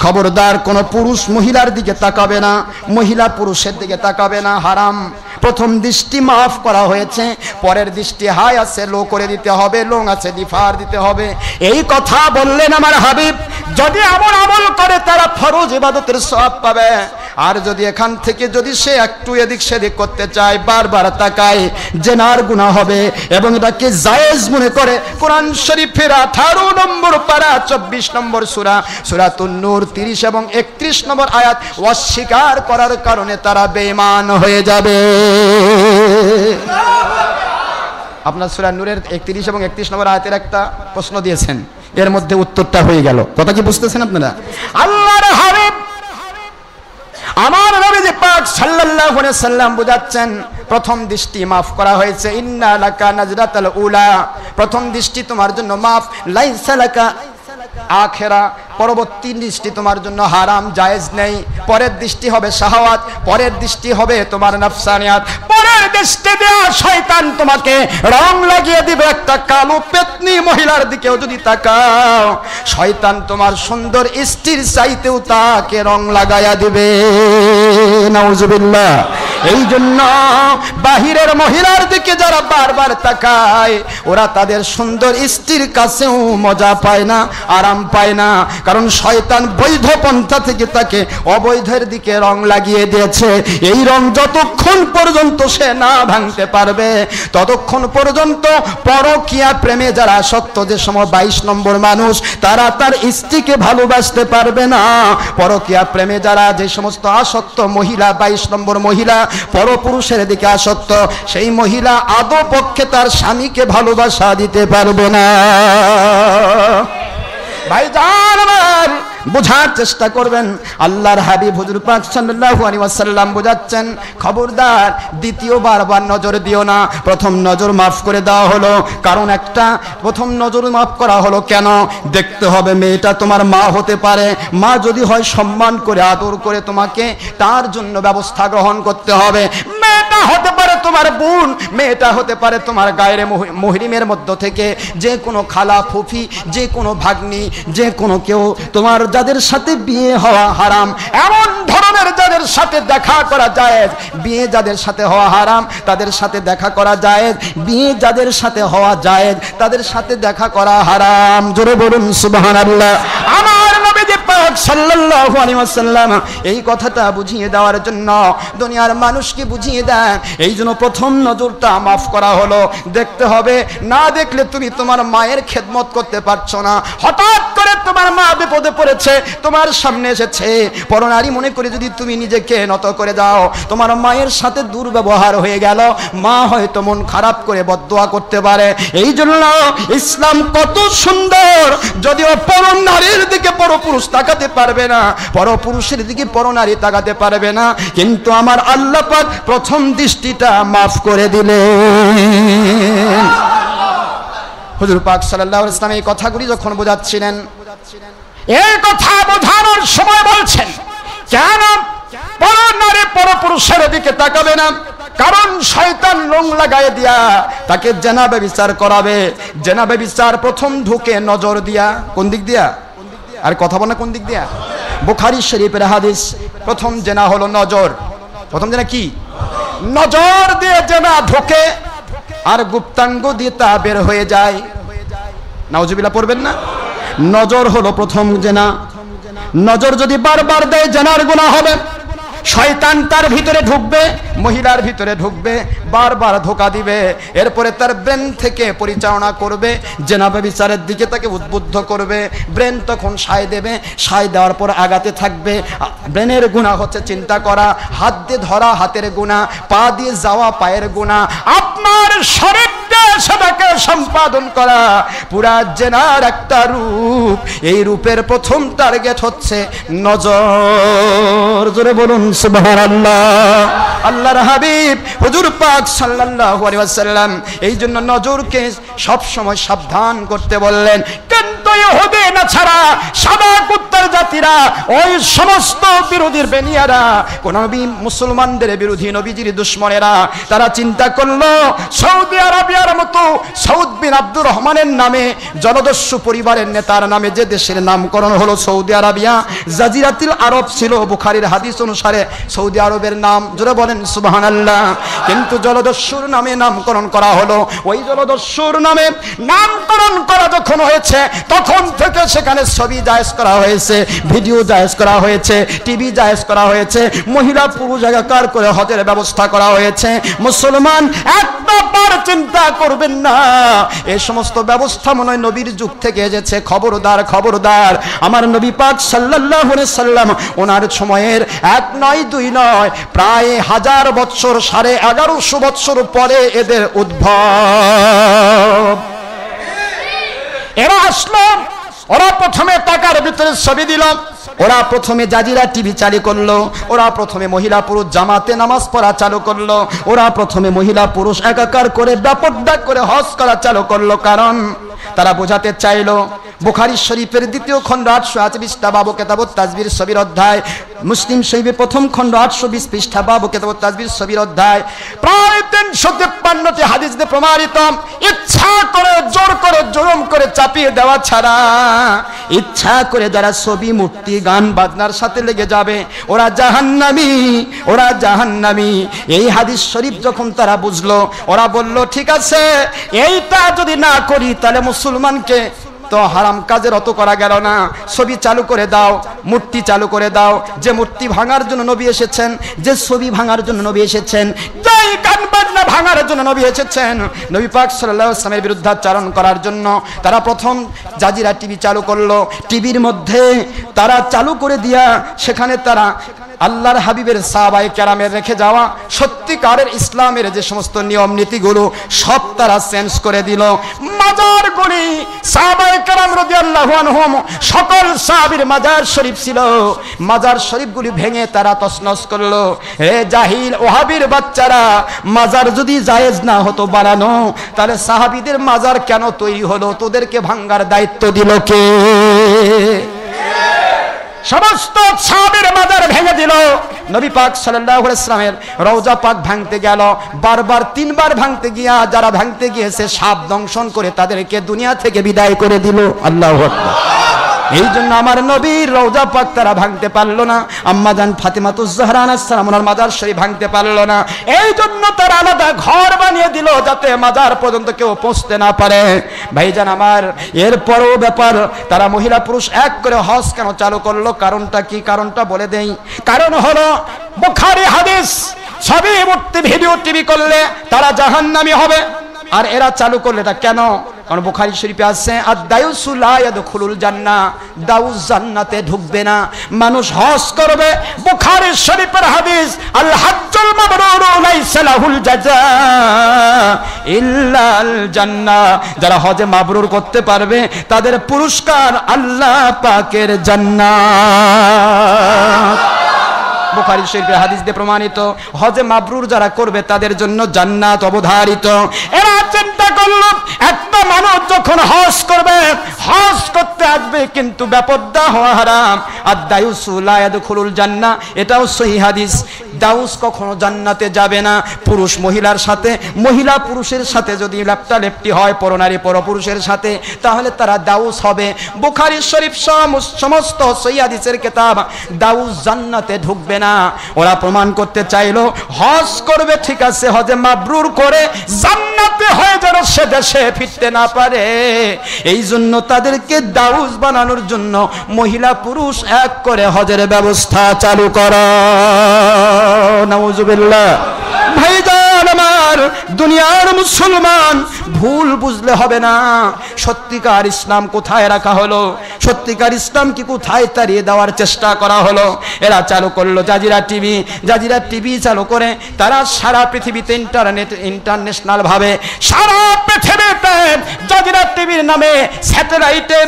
খবরদার কোন পুরুষ মহিলার দিকে তাকাবে না, মহিলা পুরুষের দিকে তাকাবে না, হারাম। প্রথম দৃষ্টি মাফ করা হয়েছে, পরের দৃষ্টি হাই আছে লো করে দিতে হবে, লোং আছে ডিফার দিতে হবে। এই কথা বললেন আমার হাবিব। যদি আমল করে তারা ফরজ ইবাদতের সওয়াব পাবে, আর যদি এখান থেকে যদি সে একটু এদিক সেদিক করতে চায়, বারবার তাকায়, জিনার গুনাহ হবে। এবং এটাকে জায়েজ মনে করে কোরআন শরীফের 18 নম্বর পারা 24 নম্বর সূরা, সূরাতুন নূর 30 এবং 31 নম্বর আয়াত অস্বীকার করার কারণে তারা বেঈমান হয়ে যাবে। আপনার সূরা নূরের 31 এবং 31 নম্বর আয়াতের একটা প্রশ্ন দিয়েছেন, এর মধ্যে উত্তরটা হয়ে গেল। কথা কি বুঝতেছেন আপনারা? আল্লাহর হাবিব আমার নবী পাক সাল্লাল্লাহু আলাইহি সাল্লাম বুঝাচ্ছেন, প্রথম দৃষ্টি মাফ করা হয়েছে, ইন্না লাকা নাজরাতাল উলা, প্রথম দৃষ্টি তোমার জন্য মাফ, লাইসা লাকা আখিরা, পরবর্তী দৃষ্টি তোমার জন্য হারাম, জায়েজ নেই। পরের দৃষ্টি হবে শাহওয়াত, পরের দৃষ্টি হবে তোমার নফসানিয়াত, পরের দৃষ্টি দিয়ে শয়তান তোমাকে রং লাগিয়ে দিবে। একটা কালো পেতনি মহিলার দিকেও যদি তাকাও, শয়তান তোমার সুন্দর স্ত্রীর চাইতেও তাকে রং লাগায়া দিবে। নাউজুবিল্লাহ। এই জন্য বাহিরের মহিলার দিকে যারা বারবার তাকায়, ওরা তাদের সুন্দর স্ত্রীর কাছেও মজা পায় না, আরাম পায় না, কারণ শয়তান বৈধ পন্থা থেকে তাকে অবৈধের দিকে রং লাগিয়ে দিয়েছে। এই রং যতক্ষণ পর্যন্ত সে না ভাঙতে পারবে, ততক্ষণ পর্যন্ত পরকীয়া প্রেমে যারা আসক্ত, যে সময় 22 নম্বর মানুষ, তারা তার স্ত্রীকে ভালোবাসতে পারবে না। পরকীয়া প্রেমে যারা যে সমস্ত আসক্ত মহিলা, 22 নম্বর মহিলা পরপুরুষের দিকে আসক্ত, সেই মহিলা আদৌ পক্ষে তার স্বামীকে ভালোবাসা দিতে পারবে না। ভাইজান আমার, বোঝার চেষ্টা করবেন। আল্লাহর হাবিব হুজুর পাক সাল্লাল্লাহু আলাইহি ওয়াসাল্লাম বোঝাচ্ছেন, খবরদার দ্বিতীয়বার নজর দিও না। প্রথম নজর মাফ করে দেওয়া হলো, কারণ একটা প্রথম নজর মাফ করা হলো কেন? দেখতে হবে মেয়েটা তোমার মা হতে পারে, মা যদি হয় সম্মান করে আদর করে তোমাকে তার জন্য ব্যবস্থা গ্রহণ করতে হবে। মেয়েটা হতে পারে তোমার বোন, মেয়েটা হতে পারে তোমার গায়ের মুহরিমের মধ্য থেকে যে কোনো খালা, ফুফি, যে কোনো ভাগ্নি, যে কোনো কেউ, তোমার যাদের সাথে বিয়ে হওয়া হারাম, এমন ধরনের যাদের সাথে দেখা করা জায়েজ, বিয়ে যাদের সাথে হওয়া হারাম তাদের সাথে দেখা করা জায়েজ, বিয়ে যাদের সাথে হওয়া জায়েজ তাদের সাথে দেখা করা হারাম। জোরে বলুন সুবহানাল্লাহ। আমার নবী পাক সাল্লাল্লাহু আলাইহি ওয়াসাল্লাম এই কথাটা বুঝিয়ে দেওয়ার জন্য দুনিয়ার মানুষকে বুঝিয়ে দেন। এই জন্য প্রথম নজরটা মাফ করা হলো। দেখতে হবে, না দেখলে তুমি তোমার মায়ের খেদমত করতে পারছো না। হঠাৎ করে তোমার মা বিপদে পড়েছে, তোমার সামনে এসেছে, পরনারী মনে করে যদি তুমি নিজেকে নত করে যাও, তোমার মায়ের সাথে দুর্ব্যবহার হয়ে গেল, মা হয়তো মন খারাপ করে বদদোয়া করতে পারে। এই জন্য ইসলাম কত সুন্দর, যদিও পরনারীর দিকে পরপুরুষ তাকাতে পারবে না, পরপুরুষের দিকে পরনারী তাকাতে পারবে না, কিন্তু আমার আল্লাহ পাক প্রথম দৃষ্টিটা মাফ করে দিলেন। হুজুর পাক সাল্লাল্লাহু আলাইহি ওয়াসাল্লাম এই কথাগুলি যখন বোঝাচ্ছিলেন, এই কথা বোঝানোর সময় বলছেন, কেন পরনারী পরপুরুষের দিকে তাকাবে না? কারণ শয়তান রং লাগায় দিয়া তাকে জেনা ব্যভিচার করাবে। জেনা ব্যভিচার প্রথম ঢুকে নজর দিয়া। কোন দিক দিয়া? আর কথা বলে কোন দিক দিয়া? বুখারী শরীফের হাদিস, প্রথম জেনা হলো নজর। প্রথম জেনা কি? নজর দিয়ে জেনা ঢোকে, আর গুপ্তাঙ্গ দিয়ে তা বের হয়ে যায়। নাউজুবিল্লাহ পড়বেন না? নজর হলো প্রথম জেনা। নজর যদি বারবার দেয় জেনার গুনাহ হবে। শয়তান তার ভিতরে ঢুকবে, মহিলার ভিতরে ঢুকবে, বারবার ধোঁকা দিবে, এরপরে তার ব্রেন থেকে পরিচালনা করবে, জেনাবে বিচারের দিকে তাকে উদ্বুদ্ধ করবে। ব্রেন তখন সায় দেবে, সায় দেওয়ার পর আগাতে থাকবে। ব্রেনের গুনাহ হচ্ছে চিন্তা করা, হাত দিয়ে ধরা হাতের গুনাহ, পা দিয়ে যাওয়া পায়ের গুনাহ, আপনার শরীর সেটাকে সম্পাদন করা পুরা জেনার একটা রূপ। এই রূপের প্রথম টার্গেট হচ্ছে নজর। জোরে বলুন সুবহানাল্লাহ। আল্লাহর হাবিব হুজুর পাক সাল্লাল্লাহু আলাইহি ওয়াসাল্লাম এই জন্য নজরকে সব সময় সাবধান করতে বললেন। কিন্তু ইহুদি নাছাড়া সাদা কুত্তার জাতিরা, ওই সমস্ত বিরোধীর বেনিয়ারা, কোন নবী মুসলমানদের বিরোধী, নবীজির দুশমনেরা, তারা চিন্তা করলো সৌদি আরবিয়ার মতো সৌদ বিন আব্দুর রহমানের নামে জলদস্যু পরিবারের নেতার নামে যে দেশের নামকরণ হলো সৌদি আরবিয়া, জাজিরাতুল আরব ছিল বুখারীর হাদিস অনুসারে সৌদি আরবের নাম। জোরে বলেন সুবহানাল্লাহ। কিন্তু জলদস্যুর নামে নামকরণ করা হলো। ওই জলদস্যুর নামে নামকরণ করা যখন হয়েছে, তখন থেকে সেখানে ছবি জায়েজ করা হয়েছে, ভিডিও জায়েজ করা হয়েছে, টিভি জায়েজ করা হয়েছে, মহিলা পুরুষ একাকার করে হজের ব্যবস্থা করা হয়েছে। মুসলমান একটা বার চিন্তা করবেন না এই সমস্ত ব্যবস্থা মনে হয় নবীর যুগ থেকে এসেছে। খবরদার, খবরদার। আমার নবী পাক সাল্লাল্লাহু আলাইহি সাল্লাম ওনার সময়ের 1 নয় 2 নয়, প্রায় 1000 বছর, 1150 বছর পরে এদের উদ্ভব। এরা আসলো, ওরা প্রথমে টাকার ভিতরে ছবি দিল, ওরা প্রথমে জাজিরা টিভি চালু করলো, ওরা প্রথমে মহিলা পুরুষ জামাতে নামাজ পড়া চালু করলো, ওরা প্রথমে মহিলা পুরুষ একাকার করে ব্যাপকডাক করে হজ করা চালু করলো। কারণ তারা বোঝাতে চাইলো বুখারী শরীফের 2য় খণ্ড 828 বাবু কিতাবুত তাজবির ছবির অধ্যায়, মুসলিম শরীফের 1ম খণ্ড 820 পৃষ্ঠা বাবু কিতাবুত তাজবির ছবির অধ্যায়, প্রায় 353টি হাদিস দিয়ে প্রমাণিত। ইচ্ছা করে, জোর করে, জুলুম করে চাপিয়ে দেওয়া ছাড়া, ইচ্ছা করে যারা ছবি, মূর্তি, গান বাজনার সাথে লেগে যাবে, ওরা জাহান্নামী, ওরা জাহান্নামী। এই হাদিস শরীফ যখন তারা বুঝলো, ওরা বলল ঠিক আছে, এইটা যদি না করি তাহলে মুসলমানকে তো হারাম কাজের অত করা গেল না, ছবি চালু করে দাও, মূর্তি চালু করে দাও। যে মূর্তি ভাঙার জন্য নবী এসেছেন, যে ছবি ভাঙার জন্য নবী এসেছেন, যেই গান বাজনা ভাঙার জন্য নবী এসেছেন, নবী পাক সাল্লাল্লাহু আলাইহি ওয়াসাল্লামের বিরুদ্ধাচরণ করার জন্য, তারা প্রথম জাজিরা টিভি চালু করলো। টিভির মধ্যে তারা চালু করে দিয়া সেখানে তারা আল্লাহর হাবিবের সাহাবায়ে কেরামের রেখে যাওয়া সত্যিকারের ইসলামের যে সমস্ত নিয়ম নীতিগুলো সব তারা চেঞ্জ করে দিল। মাজারগুলি সাহাবায়ে কেরাম রাদিয়াল্লাহু আনহুম, সকল সাহাবীর মাজার শরীফ ছিল, মাজার শরীফগুলি ভেঙে তারা তছনছ করলো। হে জাহিল ওহাবির বাচ্চারা, মাজার যদি জায়েজ না হতো বানানো, তাহলে সাহাবীদের মাজার কেন তৈরি হলো? তোদেরকে ভাঙার দায়িত্ব দিল কে? সমস্ত সাহাবীর মাজার ভেঙে দিল। নবী পাক সাল্লাল্লাহু আলাইহি ওয়াসাল্লামের রওজা পাক ভাঙতে গেল, বারবার 3 বার ভাঙতে গিয়া যারা ভাঙতে গিয়েছে সাপ দংশন করে তাদেরকে দুনিয়া থেকে বিদায় করে দিল। আল্লাহু আকবার। এই জন্য আমার নবীর রওজা পাক তারা ভাঙতে পারলো না। আম্মা জান ফাতিমাতুজ জাহরা আলাইহিস সালাম ওনার মাজার শরীফ ভাঙতে পারলো না। এই জন্য তারা আলাদা ঘর বানিয়ে দিল যাতে মাজার পর্যন্ত কেউ পৌঁছতে না পারে। ভাইজান আমার, এরপরও ব্যাপার, তারা মহিলা পুরুষ এক করে হজ কেন চালু করলো? কারণটা কি? কারণটা বলে দেই। কারণ হলো বুখারী হাদিস, ছবি, মূর্তি, ভিডিও, টিভি করলে তারা জাহান্নামী হবে। আর এরা চালু করলে এটা কেন? কারণ বুখারী শরীফে আছে আদ-দায়ুসু লা ইয়াদখুলুল জান্নাহ, দাউস জান্নাতে ঢুকবে না। মানুষ হজ করবে, বুখারী শরীফের হাদিস, আল হাজ্জুল মাবরুরু লাইসা লাহুল জাযা ইল্লাল জান্নাহ। যারা হজে মাবরুর করতে পারবে তাদের পুরস্কার আল্লাহ পাকের জান্নাত। বুখারী শরীফের হাদিস দিয়ে প্রমাণিত, হজে মাবরুর যারা করবে তাদের জন্য জান্নাত অবধারিত। এরা চিন্তা করলো একটা মানুষ যখন হজ করবে, হজ করতে আসবে কিন্তু বেপরদা হওয়া হারাম। আদ-দায়ুসু লা ইয়াদখুলুল জান্নাহ, এটাও সহিহ হাদিস। দাউস কখনো জান্নাতে যাবে না। পুরুষ মহিলার সাথে, মহিলা পুরুষের সাথে যদি লেপটালেপটি হয়, পরনারী পরপুরুষের সাথে, তাহলে তারা দাউস হবে। বুখারী শরীফ সমস্ত সহিহ হাদিসের কিতাব, দাউস জান্নাতে ঢুকবে না। ওরা প্রমাণ করতে চাইলো হজ করবে ঠিক আছে, হজে মাবরুর করে জান্নাতে হয়ে যাবে, সে দেশে ফিরতে না পারে, এই জন্য তাদেরকে দাউস বানানোর জন্য মহিলা পুরুষ এক করে হজের ব্যবস্থা চালু করা। নাউজুবিল্লাহ। ভাইজান আমার, দুনিয়ার মুসলমান, ভুল বুঝলে হবে না। সত্যিকার ইসলাম কোথায় রাখা হলো? সত্যিকার ইসলাম কি কোথায় তাড়িয়ে দেওয়ার চেষ্টা করা হলো? এরা চালু করলো জাজিরা টিভি। জাজিরা টিভি চালু করে তারা সারা পৃথিবীতে ইন্টারন্যাশনাল ভাবে সারা পৃথিবীতে জাজিরা টিভির নামে স্যাটেলাইটে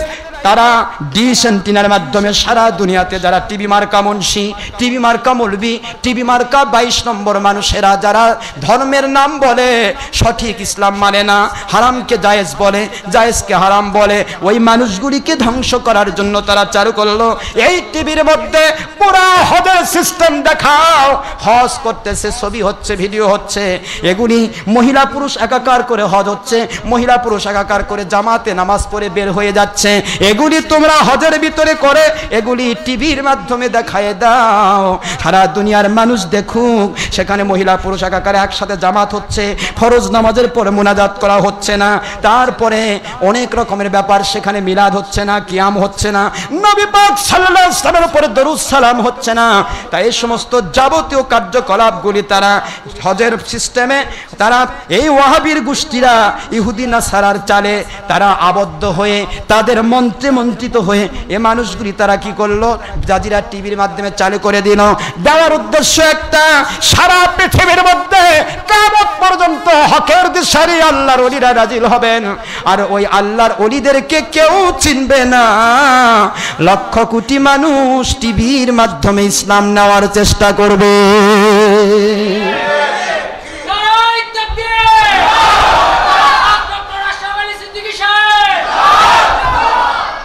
তারা ডিশ অ্যান্টিনার মাধ্যমে সারা দুনিয়াতে যারা টিভি মার্কা মুন্সি, টিভি মার্কা মৌলবি, টিভি মার্কা 22 নম্বর মানুষেরা যারা ধর্মের নাম বলে, সঠিক ইসলাম মানে না, হারামকে জায়েজ বলে, জায়েজকে হারাম বলে, ওই মানুষগুলিকে ধ্বংস করার জন্য তারা চালু করলো এই টিভির মধ্যে পুরা হজের সিস্টেম দেখাও। হজ করতেছে, ছবি হচ্ছে, ভিডিও হচ্ছে, এগুলি মহিলা পুরুষ একাকার করে হজ হচ্ছে, মহিলা পুরুষ একাকার করে জামাতে নামাজ পড়ে বের হয়ে যাচ্ছে। এগুলি তোমরা হজের ভিতরে করে এগুলি টিভির মাধ্যমে দেখায় দাও, সারা দুনিয়ার মানুষ দেখুক। সেখানে মহিলা পুরুষ একাকারে একসাথে জামাত হচ্ছে, ফরজ নামাজের পরে মুনাজাত করা হচ্ছে না, তারপরে অনেক রকমের ব্যাপার, সেখানে মিলাদ হচ্ছে না, কিয়াম হচ্ছে না, নবী পাক সাল্লাল্লাহু আলাইহি ওয়াসাল্লামের উপরে দরুদ সালাম হচ্ছে না। তাই এই সমস্ত যাবতীয় কার্যকলাপগুলি তারা হজের সিস্টেমে, তারা এই ওয়াহাবির গোষ্ঠীরা ইহুদি নাসারার চালে তারা আবদ্ধ হয়ে তাদের মন্ত্রিত হয়ে এ মানুষগুলি তারা কি করলো? জাজিরা টিভির মাধ্যমে চালু করে দিল। দেওয়ার উদ্দেশ্য একটা, সারা পৃথিবীর মধ্যে কিয়ামত পর্যন্ত হকের দিশারি আল্লাহর ওলিরা নাজিল হবেন, আর ওই আল্লাহর ওলিদেরকে কেউ চিনবে না। লক্ষ কোটি মানুষ টিভির মাধ্যমে ইসলাম নেওয়ার চেষ্টা করবে।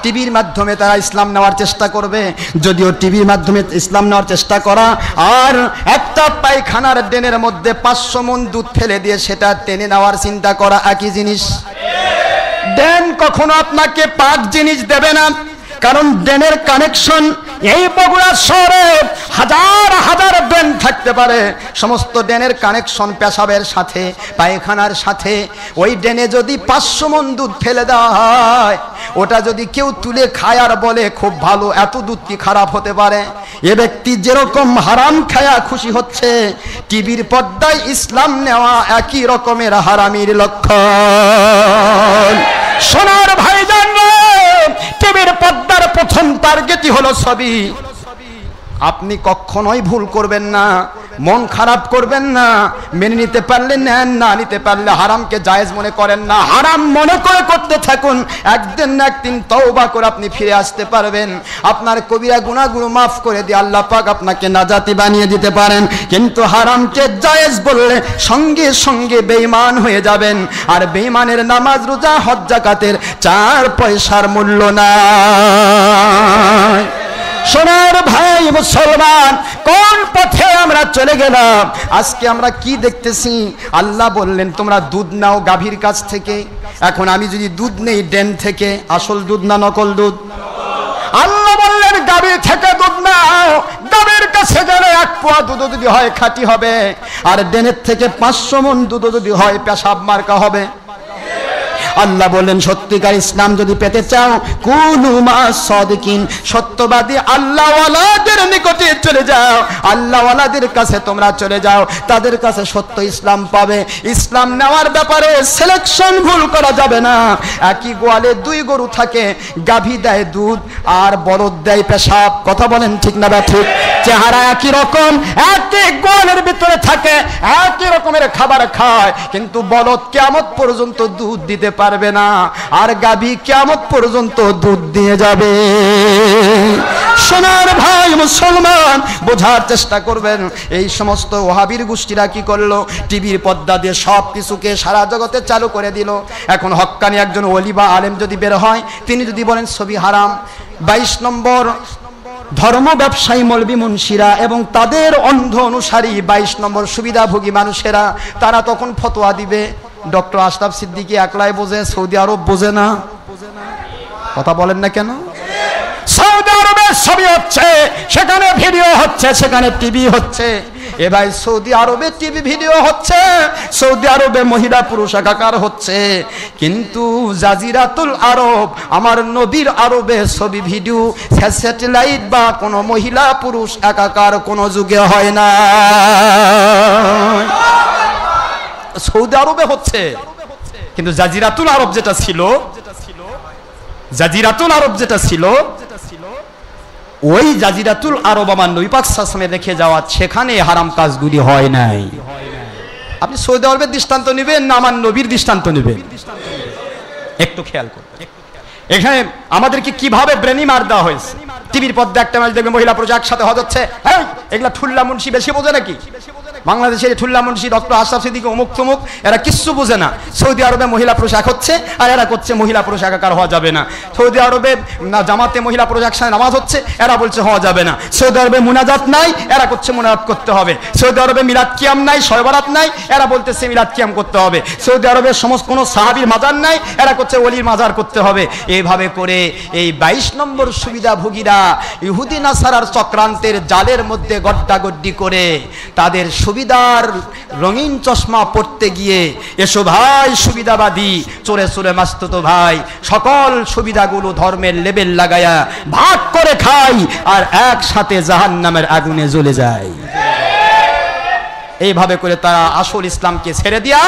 টিভির মাধ্যমে তারা ইসলাম নেওয়ার চেষ্টা করবে। যদিও টিভির মাধ্যমে ইসলাম নেওয়ার চেষ্টা করা আর একটা পায়খানার ড্রেনের মধ্যে 500 মণ দুধ ফেলে দিয়ে সেটা টেনে নেওয়ার চিন্তা করা একই জিনিস। ড্রেন কখনো আপনাকে পাক জিনিস দেবে না, কারণ ড্রেনের কানেকশন এই বগুড়া শহরে হাজার হাজার ড্রেন থাকতে পারে, সমস্ত ড্রেনের কানেকশন পেশাবের সাথে, পায়খানার সাথে। ওই ড্রেনে যদি 500 মণ দুধ ফেলে দেওয়া হয়, ওটা যদি কেউ তুলে খায় আর বলে খুব ভালো, এত দুধ কি খারাপ হতে পারে? এ ব্যক্তি যেরকম হারাম খায়া খুশি হচ্ছে, টিভির পর্দায় ইসলাম নেওয়া একই রকমের হারামির লক্ষণ। সোনার ভাইজান, টিভির পর্দার প্রথম টার্গেটই হলো ছবি। আপনি কখনোই ভুল করবেন না, মন খারাপ করবেন না, মেনে নিতে পারলে নেন, না নিতে পারলে হারামকে জায়েজ মনে করেন না, হারাম মনে করে করতে থাকুন। একদিন না একদিন তওবা করে আপনি ফিরে আসতে পারবেন, আপনার কবিরা গুনাহগুলো মাফ করে দিয়ে আল্লাহ পাক আপনাকে নাজাতি বানিয়ে দিতে পারেন। কিন্তু হারামকে জায়েজ বললে সঙ্গে সঙ্গে বেঈমান হয়ে যাবেন, আর বেঈমানের নামাজ রোজা হজ যাকাতের 4 পয়সার মূল্য নাই। সোনার ভাই মুসলমান, কোন পথে আমরা চলে গেলাম? আজকে আমরা কি দেখতেছি? আল্লাহ বললেন তোমরা দুধ নাও গাভীর কাছ থেকে। এখন আমি যদি দুধ নেই ড্রেন থেকে, আসল দুধ না নকল দুধ? আল্লাহ বললেন গাভীর থেকে দুধ নাও, গাভীর কাছে গেলে 1 পোয়া দুধ যদি হয় খাঁটি হবে, আর ড্রেনের থেকে 500 মণ দুধ যদি হয় পেশাব মার্কা হবে। আল্লাহ বলেন সত্যিকার ইসলাম যদি পেতে চাও, কুনু মা'আস সাদিকিন, সত্যবাদী আল্লাহওয়ালাদের নিকটে চলে যাও, আল্লাহওয়ালাদের কাছে তোমরা চলে যাও, তাদের কাছে সত্য ইসলাম পাবে। ইসলাম নেওয়ার ব্যাপারে সিলেকশন ভুল করা যাবে না। একই গোয়ালে 2 গরু থাকে, গাভী দেয় দুধ আর বলদ দেয় পেশাব। কথা বলেন ঠিক না ঠিক? চেহারা একই রকম, একই গোয়ালের ভিতরে থাকে, একই রকমের খাবার খায়, কিন্তু বলদ কিয়ামত পর্যন্ত দুধ দিতে পারবে না, আর গাভী কিয়ামত পর্যন্ত দুধ দিয়ে যাবে। সোনার ভাই মুসলমান, বোঝার চেষ্টা করবেন। এই সমস্ত ওয়াহাবির গোষ্ঠীরা কি করলো? টিভির পর্দা দিয়ে সব কিছুকে সারা জগতে চালু করে দিল। এখন হক্কানি একজন ওলি বা আলেম যদি বের হয়, তিনি যদি বলেন ছবি হারাম, 22 নম্বর ধর্ম ব্যবসায়ী মৌলবি মুন্সিরা এবং তাদের অন্ধ অনুসারী 22 নম্বর সুবিধাভোগী মানুষেরা, তারা তখন ফতোয়া দিবে। ডক্টর আশরাফ সিদ্দিকী একলাই বোঝে, সৌদি আরব বোঝে না। কথা বলেন না কেন? সৌদি আরবে ছবি হচ্ছে, সেখানে ভিডিও হচ্ছে, সেখানে টিভি হচ্ছে, এ ভাই সৌদি আরবে টিভি ভিডিও হচ্ছে, সৌদি আরবে মহিলা পুরুষ একাকার হচ্ছে, কিন্তু জাজিরাতুল আরব আমার নবীর আরবে ছবি ভিডিও স্যাটেলাইট বা কোনো মহিলা পুরুষ একাকার কোনো যুগে হয় না। সৌদি আরবে হচ্ছে, কিন্তু জাজিরাতুল আরব যেটা ছিল, জাজিরাতুল আরব যেটা ছিল, ওই জাজিরাতুল আরব আমার নবী পাক সাল্লাল্লাহু আলাইহি ওয়াসাল্লাম রেখে যাওয়া, সেখানে হারাম কাজগুলি হয় নাই। আপনি সৌদি আরবের দৃষ্টান্ত নেবেন না আমার নবীর দৃষ্টান্ত নেবেন? একটু খেয়াল করুন, এখানে আমাদেরকে কিভাবে ব্রেনি মার দেওয়া হয়েছে। টিভির পর্দা একটা ম্যাচ দেখবে, মহিলা পুরুষ একসাথে হজ হচ্ছে। হ্যাঁ, এগুলা ঠুল্লা মুন্সি বেশি বোঝে নাকি? বাংলাদেশের ঠুল্লা মুন্সি, ডক্টর আশরাফ সিদ্দিকী, অমুক তমুক, এরা কিচ্ছু বোঝে না। সৌদি আরবে মহিলা পুরুষ এক হচ্ছে, আর এরা করছে মহিলা পুরুষ একাকার হওয়া যাবে না। সৌদি আরবে জামাতে মহিলা পুরুষ একসাথে নামাজ হচ্ছে, এরা বলছে হওয়া যাবে না। সৌদি আরবে মুনাজাত নাই, এরা করছে মুনাজাত করতে হবে। সৌদি আরবে মিলাদ কিয়াম নাই, শবে বরাত নাই, এরা বলতেছে মিলাদ কিয়াম করতে হবে। সৌদি আরবের সমস্ত কোনো সাহাবীর মাজার নাই, এরা করছে ওলির মাজার করতে হবে। এইভাবে করে এই 22 নম্বর সুবিধাভোগীরা ইহুদি নাসারার চক্রান্তের জালের মধ্যে গড্ডাগড্ডি করে তাদের সুবিধার রঙিন চশমা পড়তে গিয়ে, এসো ভাই সুবিধাবাদী, চোরে চোরে মাস্তুতো ভাই, সকল সুবিধাগুলো ধর্মের লেবেল লাগায়া ভাগ করে খাই আর একসাথে জাহান্নামের আগুনে জ্বলে যায়। এইভাবে করে তারা আসল ইসলামকে ছেড়ে দিয়া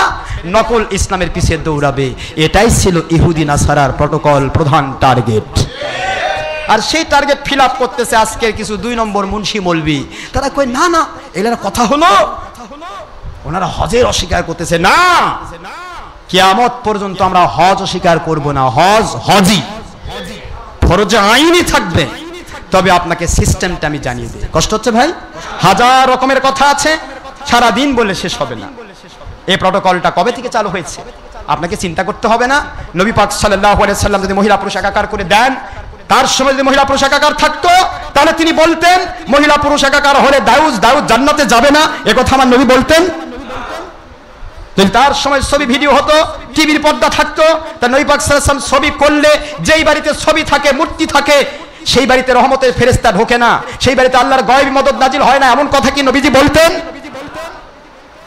নকল ইসলামের পিছে দৌড়াবে। এটাই ছিল ইহুদি নাসারার প্রটোকল, প্রধান টার্গেট। আর সেই টার্গেট ফিল আপ করতেছে আজকের কিছু 2 নম্বর মুন্সি মৌলবি। তারা কয় না না, এগুলা কথা হলো, ওনারা হজের অস্বীকার করতেছে। না, কিয়ামত পর্যন্ত আমরা হজ অস্বীকার করব না। হজ হজই, ফরজে আইনি থাকবে। তবে আপনাকে সিস্টেমটা আমি জানিয়ে দিই। কষ্ট হচ্ছে ভাই? হাজার রকমের কথা আছে, সারা দিন বলে শেষ হবে না। এই প্রটোকলটা কবে থেকে চালু হয়েছে আপনাকে চিন্তা করতে হবে না। নবী পাক সাল্লাল্লাহু আলাইহি ওয়াসাল্লাম যদি মহিলা পুরুষ একাকার করে দেন, তার সময় যদি মহিলা পুরুষ একাকার থাকতো, তাহলে তিনি বলতেন মহিলা পুরুষ একাকার হলে দাউদ জান্নাতে যাবে না, একথা আমার নবী বলতেন। যদি তার সময় ছবি ভিডিও হতো, টিভির পর্দা থাকতো, তা নবী পাক সাল্লাল্লাহু আলাইহি ওয়াসাল্লাম ছবি করলে, যেই বাড়িতে ছবি থাকে, মূর্তি থাকে, সেই বাড়িতে রহমতের ফেরেশতা ঢোকে না, সেই বাড়িতে আল্লাহর গায়েবী মদদ নাজিল হয় না, এমন কথা কি নবীজি বলতেন?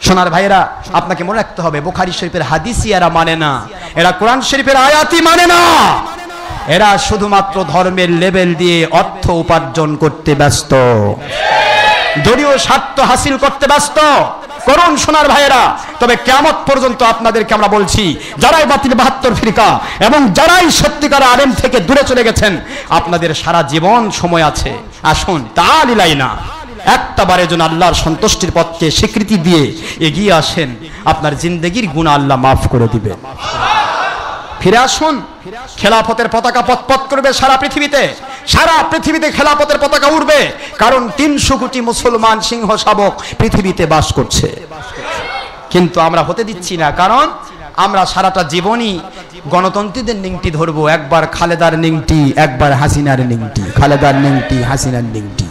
সোনার ভাইরা, আপনাকে মনে রাখতে হবে, বুখারী শরীফের হাদিসই এরা মানে না, এরা কোরআন শরীফের আয়াতই মানে না। এরা শুধুমাত্র ধর্মের লেভেল দিয়ে অর্থ উপার্জন করতে ব্যস্ত, দলীয় স্বার্থ হাসিল করতে ব্যস্ত। করুন সোনার ভাইয়েরা। তবে কিয়ামত পর্যন্ত আপনাদেরকে আমরা বলছি, যারাই বাতিল 72 ফিরকা এবং যারাই সত্যিকার আলেম থেকে দূরে চলে গেছেন, আপনাদের সারা জীবন সময় আছে। আসুন, তালিলাই না, একটা বারের জন্য আল্লাহর সন্তুষ্টির পথকে স্বীকৃতি দিয়ে এগিয়ে আসেন, আপনার জিন্দেগির গুনাহ আল্লাহ মাফ করে দিবে। ফিরে আসুন, খেলাফতের পতাকা পথ করবে সারা পৃথিবীতে, সারা পৃথিবীতে খেলাফতের পতাকা উড়বে। কারণ 300 কোটি মুসলমান সিংহ শাবক পৃথিবীতে বাস করছে, কিন্তু আমরা হতে দিচ্ছি না। কারণ আমরা সারাটা জীবনই গণতন্ত্রীদের নিংটি ধরবো, একবার খালেদার নিংটি, একবার হাসিনার নিংটি, খালেদার নিংটি, হাসিনার নিংটি,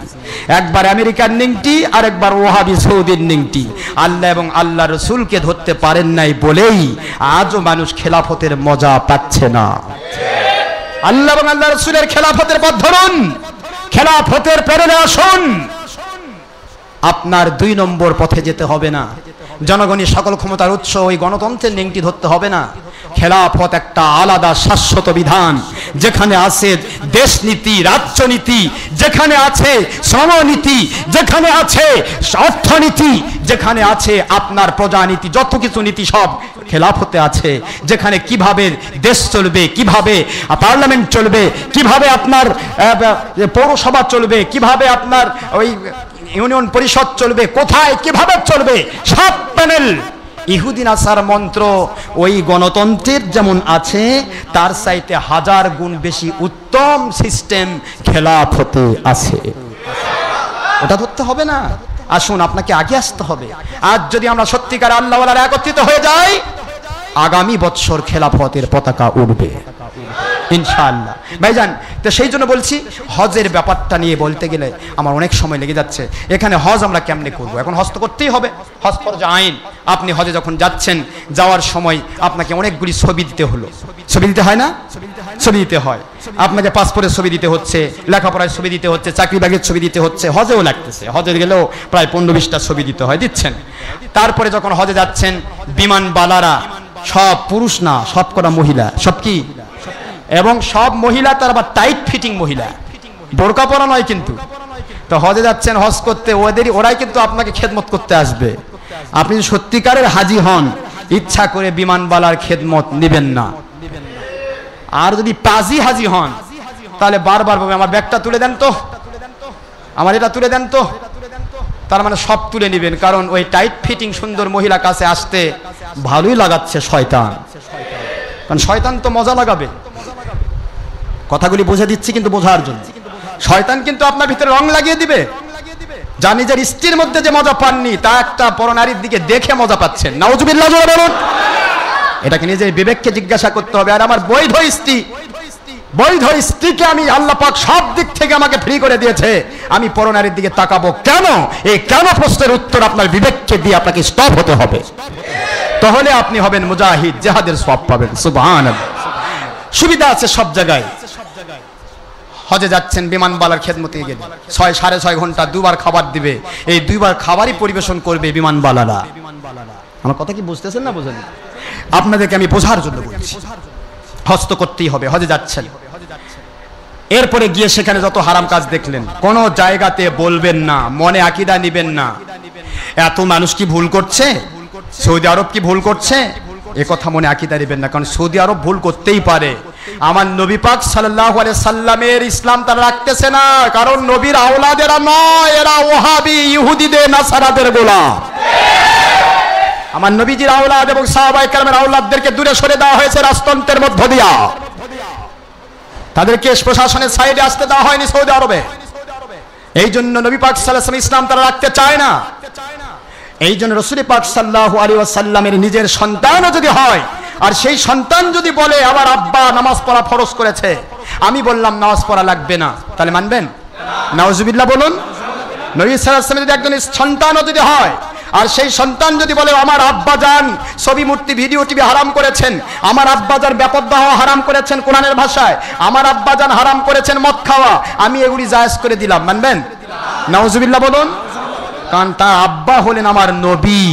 একবার আমেরিকার নিংটি, আর একবার ওয়াহাবি সৌদির নিংটি। আল্লাহ এবং আল্লাহ রসুলকে ধরতে পারেন নাই বলেই আজও মানুষ খেলাফতের মজা পাচ্ছে না। আল্লাহ এবং আল্লাহ রসুলের খেলাফতের পথ ধরুন, খেলাফতের প্রেরণা আসুন। আপনার 2 নম্বর পথে যেতে হবে না, জনগণের সকল ক্ষমতার উৎস ওই গণতন্ত্রের নিংটি ধরতে হবে না। খেলাফত একটা আলাদা শাশ্বত বিধান, যেখানে আছে দেশনীতি, রাজ্যনীতি, যেখানে আছে শ্রমনীতি, যেখানে আছে অর্থনীতি, যেখানে আছে আপনার প্রজানীতি, যত কিছু নীতি সব খেলাফতে আছে। যেখানে কিভাবে দেশ চলবে, কিভাবে পার্লামেন্ট চলবে, কিভাবে আপনার পৌরসভা চলবে, কিভাবে আপনার ওই ইউনিয়ন পরিষদ চলবে, কোথায় কিভাবে চলবে, সব প্যানেল ইহুদি নাসার মন্ত্র ওই গণতন্ত্রের যেমন আছে, তার চাইতে 1000 গুণ বেশি উত্তম সিস্টেম খেলাফতে আছে। ওটা ধরতে হবে না। আসুন, আপনাকে আগে আসতে হবে। আজ যদি আমরা সত্যিকার আল্লাহওয়ালারা একত্রিত হয়ে যাই, আগামী বৎসর খেলাফতের পতাকা উঠবে। ইনশাআল্লাহ ভাইজান। তো সেই জন্য বলছি হজের ব্যাপারটা নিয়ে বলতে গেলে আমার অনেক সময় লেগে যাচ্ছে। এখানে হজ আমরা কেমনে করব? এখন হজ তো করতেই হবে, হজ ফরজ আইন। আপনি হজে যখন যাচ্ছেন, যাওয়ার সময় আপনাকে অনেকগুলি ছবি দিতে হলো। ছবি দিতে হয় না? ছবি দিতে হয়। আপনাকে পাসপোর্টের ছবি দিতে হচ্ছে, লেখাপড়ার ছবি দিতে হচ্ছে, চাকরি বাগের ছবি দিতে হচ্ছে, হজেও লাগতেছে। হজে গেলেও প্রায় 15-20টা ছবি দিতে হয়, দিচ্ছেন। তারপরে যখন হজে যাচ্ছেন, বিমানবালারা সব পুরুষ না, সব কটা মহিলা, সব কি, এবং সব মহিলা তার আবার টাইট ফিটিং মহিলা, বোরকা পরা নয় কিন্তু। তো হজে যাচ্ছেন হজ করতে, ওরাই কিন্তু আপনাকে খেদমত করতে আসবে। আপনি সত্যিকারের হাজি হন, ইচ্ছা করে বিমানবালার খেদমত নেবেন না। আর যদি পাজি হাজি হন, তাহলে বারবার বলবে আমার ব্যাগটা তুলে দেন তো, আমার এটা তুলে দেন তো। তার মানে সব তুলে নেবেন, কারণ ওই টাইট ফিটিং সুন্দর মহিলা কাছে আসতে ভালোই লাগাচ্ছে শয়তান। কারণ শয়তান তো মজা লাগাবে। কথাগুলি বুঝে দিচ্ছি কিন্তু বোঝার জন্য। শয়তান কিন্তু আপনার ভিতরে রং লাগিয়ে দিবে। যা নিজের স্ত্রীর মধ্যে যে মজা পাননি, তা একটা পরনারীর দিকে দেখে মজা পাচ্ছেন। নাউজুবিল্লাহ জোরে বলুন। এটাকে নিজের বিবেককে জিজ্ঞাসা করতে হবে। আর আমার বৈধ স্ত্রীকে আমি আল্লাহ পাক সব দিক থেকে আমাকে ফ্রি করে দিয়েছে, আমি পরনারীর দিকে তাকাবো কেন? এই কেন প্রশ্নের উত্তর আপনার বিবেককে দিয়ে আপনাকে স্টপ হতে হবে। তাহলে আপনি হবেন মুজাহিদ, জিহাদের সওয়াব পাবেন। সুবহানাল্লাহ। সুবিধা আছে সব জায়গায়। হজে যাচ্ছেন, বিমানবালার খেদমতে গেলে 6-6.5 ঘন্টা দুবার খাবার দিবে। এই দুইবার খাবারই পরিবেশন করবে বিমানবালারা। আমার কথা কি বুঝতেছেন না বুঝেন? আপনাদেরকে আমি বোঝার জন্য বলছি। হজ তো করতেই হবে, হজে যাচ্ছেন। এরপরে গিয়ে সেখানে যত হারাম কাজ দেখলেন, কোন জায়গাতে বলবেন না, মনে আকীদা নিবেন না এত মানুষ কি ভুল করছে, সৌদি আরব কি ভুল করছে, এ কথা মনে আকীদা নিবেন না। কারণ সৌদি আরব ভুল করতেই পারে। আমার নবী পাক সাল্লাল্লাহু আলাইহি সাল্লামের ইসলাম তারা রাখতেছে না, কারণ নবীর আওলাদেরা নয়, এরা ওহাবি ইহুদিদের নাসারাদের গোলাম। আমার নবীজির আওলাদ এবং সাহাবায়ে কেরামের আওলাদদেরকে দূরে সরে দেওয়া হয়েছে রাজতন্ত্রের মধ্য দিয়া। তাদেরকে প্রশাসনের সাইডে আসতে দেওয়া হয়নি সৌদি আরবে। এই জন্য নবী পাক সাল্লাল্লাহু আলাইহি ওয়াসাল্লাম ইসলাম তারা রাখতে চায় না। এই জন্য রাসূল পাক সাল্লাল্লাহু আলাইহি ওয়াসাল্লামের নিজের সন্তানও যদি হয়, আর সেই সন্তান যদি বলে আমার আব্বা নামাজ পড়া ফরজ করেছে, আমি বললাম নামাজ পড়া লাগবে না, তাহলে মানবেন? নাউজুবিল্লাহ বলুন। নবী সাল্লাল্লাহু আলাইহি ওয়াসাল্লামের যদি একজন সন্তানও যদি হয়, আর সেই সন্তান যদি বলে আমার আব্বা জান ছবি মূর্তি ভিডিও টিভি হারাম করেছেন, আমার আব্বা জান বেপরদা হওয়া হারাম করেছেন কোরআনের ভাষায়, আমার আব্বা জান হারাম করেছেন মদ খাওয়া, আমি এগুলি জায়েজ করে দিলাম, মানবেন? নাউজুবিল্লাহ বলুন। কারণ তার আব্বা হলেন আমার নবী,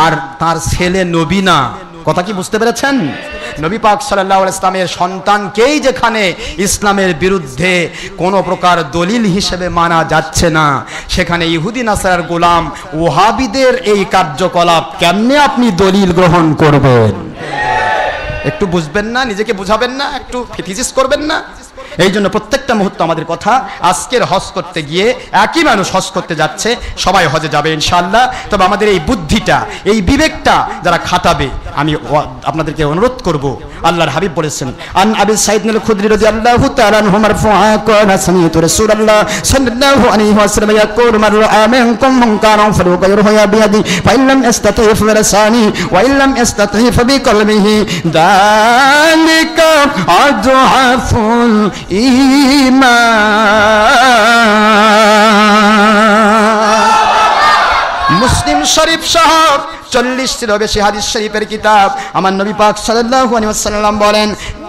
আর তার ছেলে নবী না। কথা কি বুঝতে পেরেছেন? নবী পাক সাল্লাল্লাহু আলাইহি ওয়াসাল্লামের সন্তানকেই যেখানে ইসলামের বিরুদ্ধে কোনো প্রকার দলিল হিসেবে মানা যাচ্ছে না, সেখানে ইহুদি নাসারার গোলাম ওহাবিদের এই কার্যকলাপ কেমনে আপনি দলিল গ্রহণ করবেন? একটু বুঝবেন না? নিজেকে বুঝাবেন না? একটু ফিথিসিস করবেন না? এই জন্য প্রত্যেকটা মুহূর্ত আমাদের কথা, আজকের হজ করতে গিয়ে একই মানুষ হজ করতে যাচ্ছে, সবাই হজে যাবে ইনশাআল্লাহ। তবে আমাদের এই বুদ্ধিটা, এই বিবেকটা যারা খাটাবে, আমি আপনাদেরকে অনুরোধ করব। আল্লাহর হাবিব বলেছেন, আন আবি সাঈদ আল খুদরি রাদিয়াল্লাহু তাআলা আনহু মারফুআ ক্বালা সামি'তু রাসূলুল্লাহ সাল্লাল্লাহু আলাইহি ওয়াসাল্লাম ইয়াকুলু মান রাআ মিনকুম মুনকারান ফালইয়ুগহিরহু বিয়াদিহি ফা ইন লাম ইসতাতি' ফাবিলিসানি ওয়া ইন লাম ইসতাতি' ফাবিকলবিহি যালিকা আযহাফুল ঈমান। মুসলিম শরীফ সাহেব 40টিরও বেশি হাদিস শরীফের কিতাব। আমার নবী পাক সাল্লাল্লাহু আলাইহি ওয়াসাল্লাম বলেন,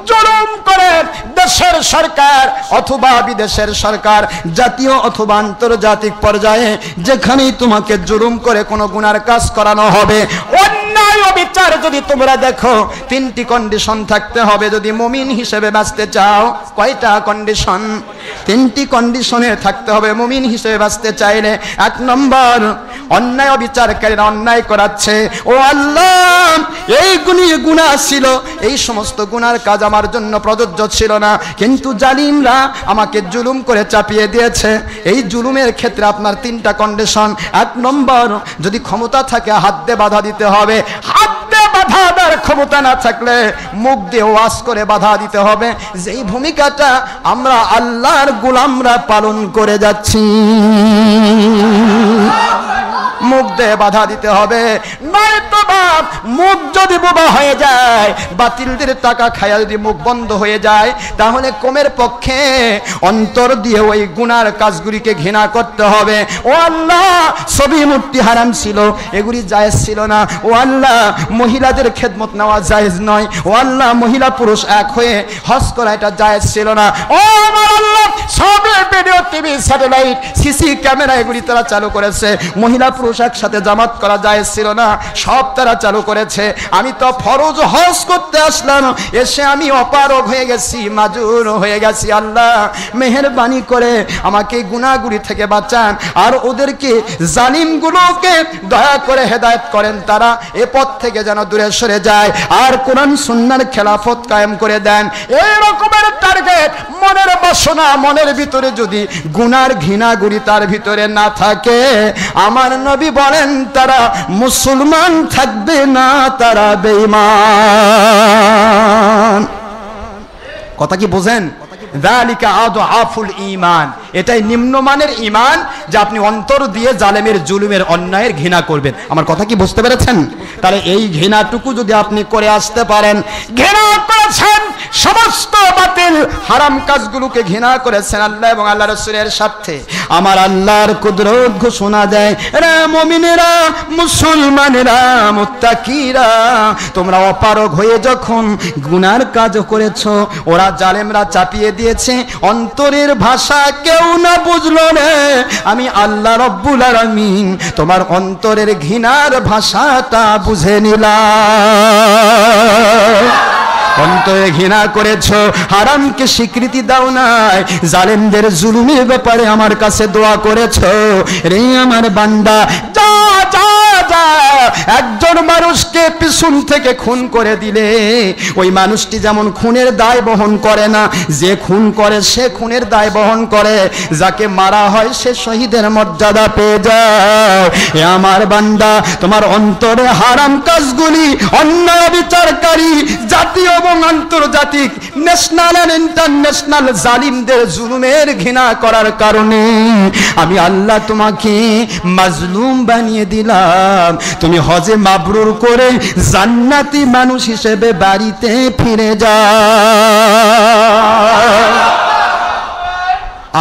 জুলুম করে দেশের সরকার অথবা বিদেশের সরকার, জাতীয় অথবা আন্তর্জাতিক পর্যায়ে যেখানেই তোমাকে জুলুম করে কোনো গুনার কাজ করানো হবে, অন্যায় অবিচার যদি তোমরা দেখো, 3টি কন্ডিশন থাকতে হবে যদি মুমিন হিসেবে বাঁচতে চাও। কয়টা কন্ডিশন? 3টি কন্ডিশনে থাকতে হবে মুমিন হিসেবে বাঁচতে চাইলে। 1 নম্বর, অন্যায় অবিচারকারীরা অন্যায় করাচ্ছে, ও আল্লাহ এই গুনাহ ছিল, এই সমস্ত গুনার কাজ আমার জন্য প্রযোজ্য ছিল না, কিন্তু জালিমরা আমাকে জুলুম করে চাপিয়ে দিয়েছে। এই জুলুমের ক্ষেত্রে আপনার 3টা কন্ডিশন। 1 নম্বর, যদি ক্ষমতা থাকে হাত দিয়ে বাধা দিতে হবে। হাত দিয়ে বাধা দেওয়ার ক্ষমতা না থাকলে মুখ দিয়ে ওয়াজ করে বাধা দিতে হবে, যেই ভূমিকাটা আমরা আল্লাহর গোলামরা পালন করে যাচ্ছি। মুখ দিয়ে বাধা দিতে হবে, নয়তোবা মুখ যদি বোবা হয়ে যায়, বাতিলদের টাকা খায়া যদি মুখ বন্ধ হয়ে যায়, তাহলে কমের পক্ষে অন্তর দিয়ে ওই গুনার কাজগুলিকে ঘৃণা করতে হবে। ও আল্লাহ, ছবি মূর্তি হারাম ছিল, এগুলি জায়েজ ছিল না। ও আল্লাহ, মহিলাদের খেদমত নেওয়া জায়েজ নয়। ও আল্লাহ, মহিলা পুরুষ এক হয়ে হজ করা এটা জায়েজ ছিল না। ও আমার আল্লাহ, সবে video, TV, satellite, CC camera এগুলি তারা চালু করেছে। মহিলা পুরুষ একসাথে জামাত করা জায়েজ ছিল না, সব তারা চালু করেছে। আমি তো ফরজ হজ করতে আসলাম, এসে আমি অপারগ হয়ে গেছি, মাজুর হয়ে গেছি। আল্লাহ, মেহেরবানি করে আমাকে গুনাহগুলি থেকে বাঁচান, আর ওদেরকে জালিমগুলোকে দয়া করে হেদায়েত করেন, তারা এ পথ থেকে যেন দূরে সরে যায়, আর কোরআন সুন্নাহর খেলাফত কায়েম করে দেন। এই রকমের টার্গেট, মনের বাসনা, মনের ভিতরে যদি গুনার ঘৃণাগুলি তার ভিতরে না থাকে, আমার নবী বলেন তারা মুসলমান থাকবে না, তারা বেঈমান। কথা কি বোঝেন? যালিকা আদআফুল ঈমান, এটাই নিম্নমানের ঈমান, যে আপনি অন্তর দিয়ে জালেমের, জুলুমের, অন্যায়ের ঘৃণা করবেন। আমার কথা কি বুঝতে পেরেছেন? তাহলে এই ঘৃণাটুকু যদি আপনি করে আসতে পারেন, ঘৃণা করেছেন সমস্ত বাতিল হারাম কাজগুলোকে ঘৃণা করেছেন আল্লাহ এবং আল্লাহ রাসূলের স্বার্থে, আমার আল্লাহর কুদরত ঘোষণা দেয়, রে মুমিনেরা, মুসলমানেরা, মুত্তাকিরা, তোমরা অপারগ হয়ে যখন গুনার কাজ করেছো, ওরা জালেমরা চাপিয়ে দিয়েছে, অন্তরের ভাষা কেউ না বুঝলো রে, আমি আল্লাহ রব্বুল আলামিন তোমার অন্তরের ঘৃণার ভাষাটা বুঝে নিলাম। অন্তরে ঘৃণা করেছো, হারামকে স্বীকৃতি দাও নাই, জালেমদের জুলুমের ব্যাপারে আমার কাছে দোয়া করেছো, রে আমার বান্দা, যা যা যা, একজন মানুষকে পিছন থেকে খুন করে দিলে ওই মানুষটি যেমন খুনের দায় বহন করে না, যে খুন করে সে খুনের দায় বহন করে, যাকে মারা হয় সে শহীদের মর্যাদা পেয়ে যায়। এ আমার বান্দা, তোমার অন্তরে হারাম কাজগুলি, অন্যায় বিচারকারী জাতীয় এবং আন্তর্জাতিক, ন্যাশনাল এন্ড ইন্টারন্যাশনাল জালিমদের জুলুমের ঘৃণা করার কারণে আমি আল্লাহ তোমাকে মাজলুম বানিয়ে দিলাম। তুমি হজে মাবরুর করে জান্নাতি মানুষ হিসেবে বাড়িতে ফিরে যাও।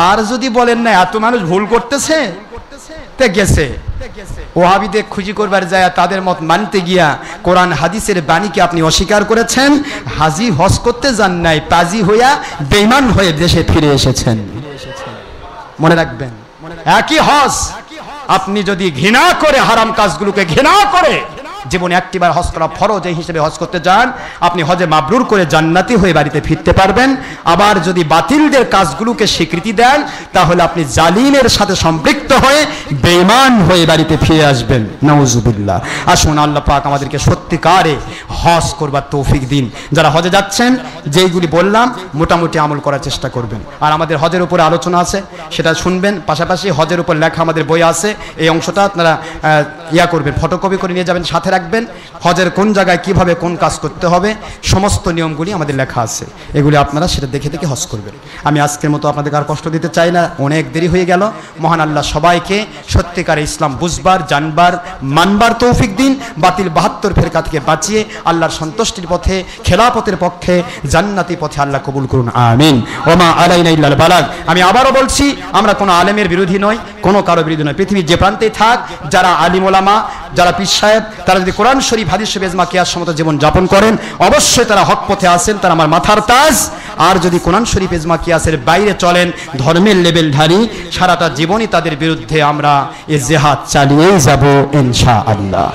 আর যদি বলেন না এত মানুষ ভুল করতেছে, তে গেছে ওহাবিদের খুঁজি করবার যায়, তাদের মত মানতে গিয়া কোরআন হাদিসের বাণীকে আপনি অস্বীকার করেছেন, হাজি হজ করতে যান নাই, পাজি হইয়া বেঈমান হয়ে দেশে ফিরে এসেছেন। মনে রাখবেন, একই হজ, আপনি যদি ঘৃণা করে হারাম কাজগুলোকে ঘৃণা করে জীবনে একটিবার হজ করা ফরজ এই হিসেবে হজ করতে যান, আপনি হজে মাবরুর করে জান্নাতি হয়ে বাড়িতে ফিরতে পারবেন। আবার যদি বাতিলদের কাজগুলোকে স্বীকৃতি দেন, তাহলে আপনি জালিমের সাথে সম্পৃক্ত হয়ে বেঈমান হয়ে বাড়িতে ফিরে আসবেন। নাউজুবিল্লাহ। আসুন আল্লাহ পাক আমাদেরকে সত্যিকারে হজ করবার তৌফিক দিন। যারা হজে যাচ্ছেন, যেইগুলি বললাম মোটামুটি আমল করার চেষ্টা করবেন। আর আমাদের হজের উপরে আলোচনা আছে, সেটা শুনবেন। পাশাপাশি হজের উপর লেখা আমাদের বই আছে, এই অংশটা আপনারা করবেন, ফটোকপি করে নিয়ে যাবেন, সাথে রাখবেন। হজের কোন জায়গায় কিভাবে কোন কাজ করতে হবে সমস্ত নিয়মগুলি আমাদের লেখা আছে, এগুলি আপনারা সেটা দেখে দেখে হজ করবেন। আমি আজকের মতো আপনাদের আর কষ্ট দিতে চাই না, অনেক দেরি হয়ে গেল। মহান আল্লাহ সবাইকে সত্যিকারে ইসলাম বুঝবার, জানবার, মানবার তৌফিক দিন। বাতিল 72 ফেরকা থেকে বাঁচিয়ে আল্লাহর সন্তুষ্টির পথে, খেলাফতের পক্ষে, জান্নাতি পথে আল্লাহ কবুল করুন, আমিন। ওমা আলাইনা ইল্লাল বালাগ। আমি আবারও বলছি, আমরা কোনো আলেমের বিরোধী নই, কোনো কারো বিরোধী নয়। পৃথিবীর যে প্রান্তেই থাক, যারা আলিম ওলামা, যারা পীর সাহেব, তারা যদি কোরআন শরীফ, হাদিস শরীফ, ইজমা, কিয়াস সম্মত জীবন যাপন করেন, অবশ্যই তারা হক পথে আছেন, তারা আমার মাথার তাজ। আর যদি কোরআন শরীফ, ইজমা, কিয়াসের বাইরে চলেন, ধর্মের লেভেলধারী, সারাটা জীবনই তাদের বিরুদ্ধে আমরা এই জিহাদ চালিয়েই যাব ইনশাআল্লাহ।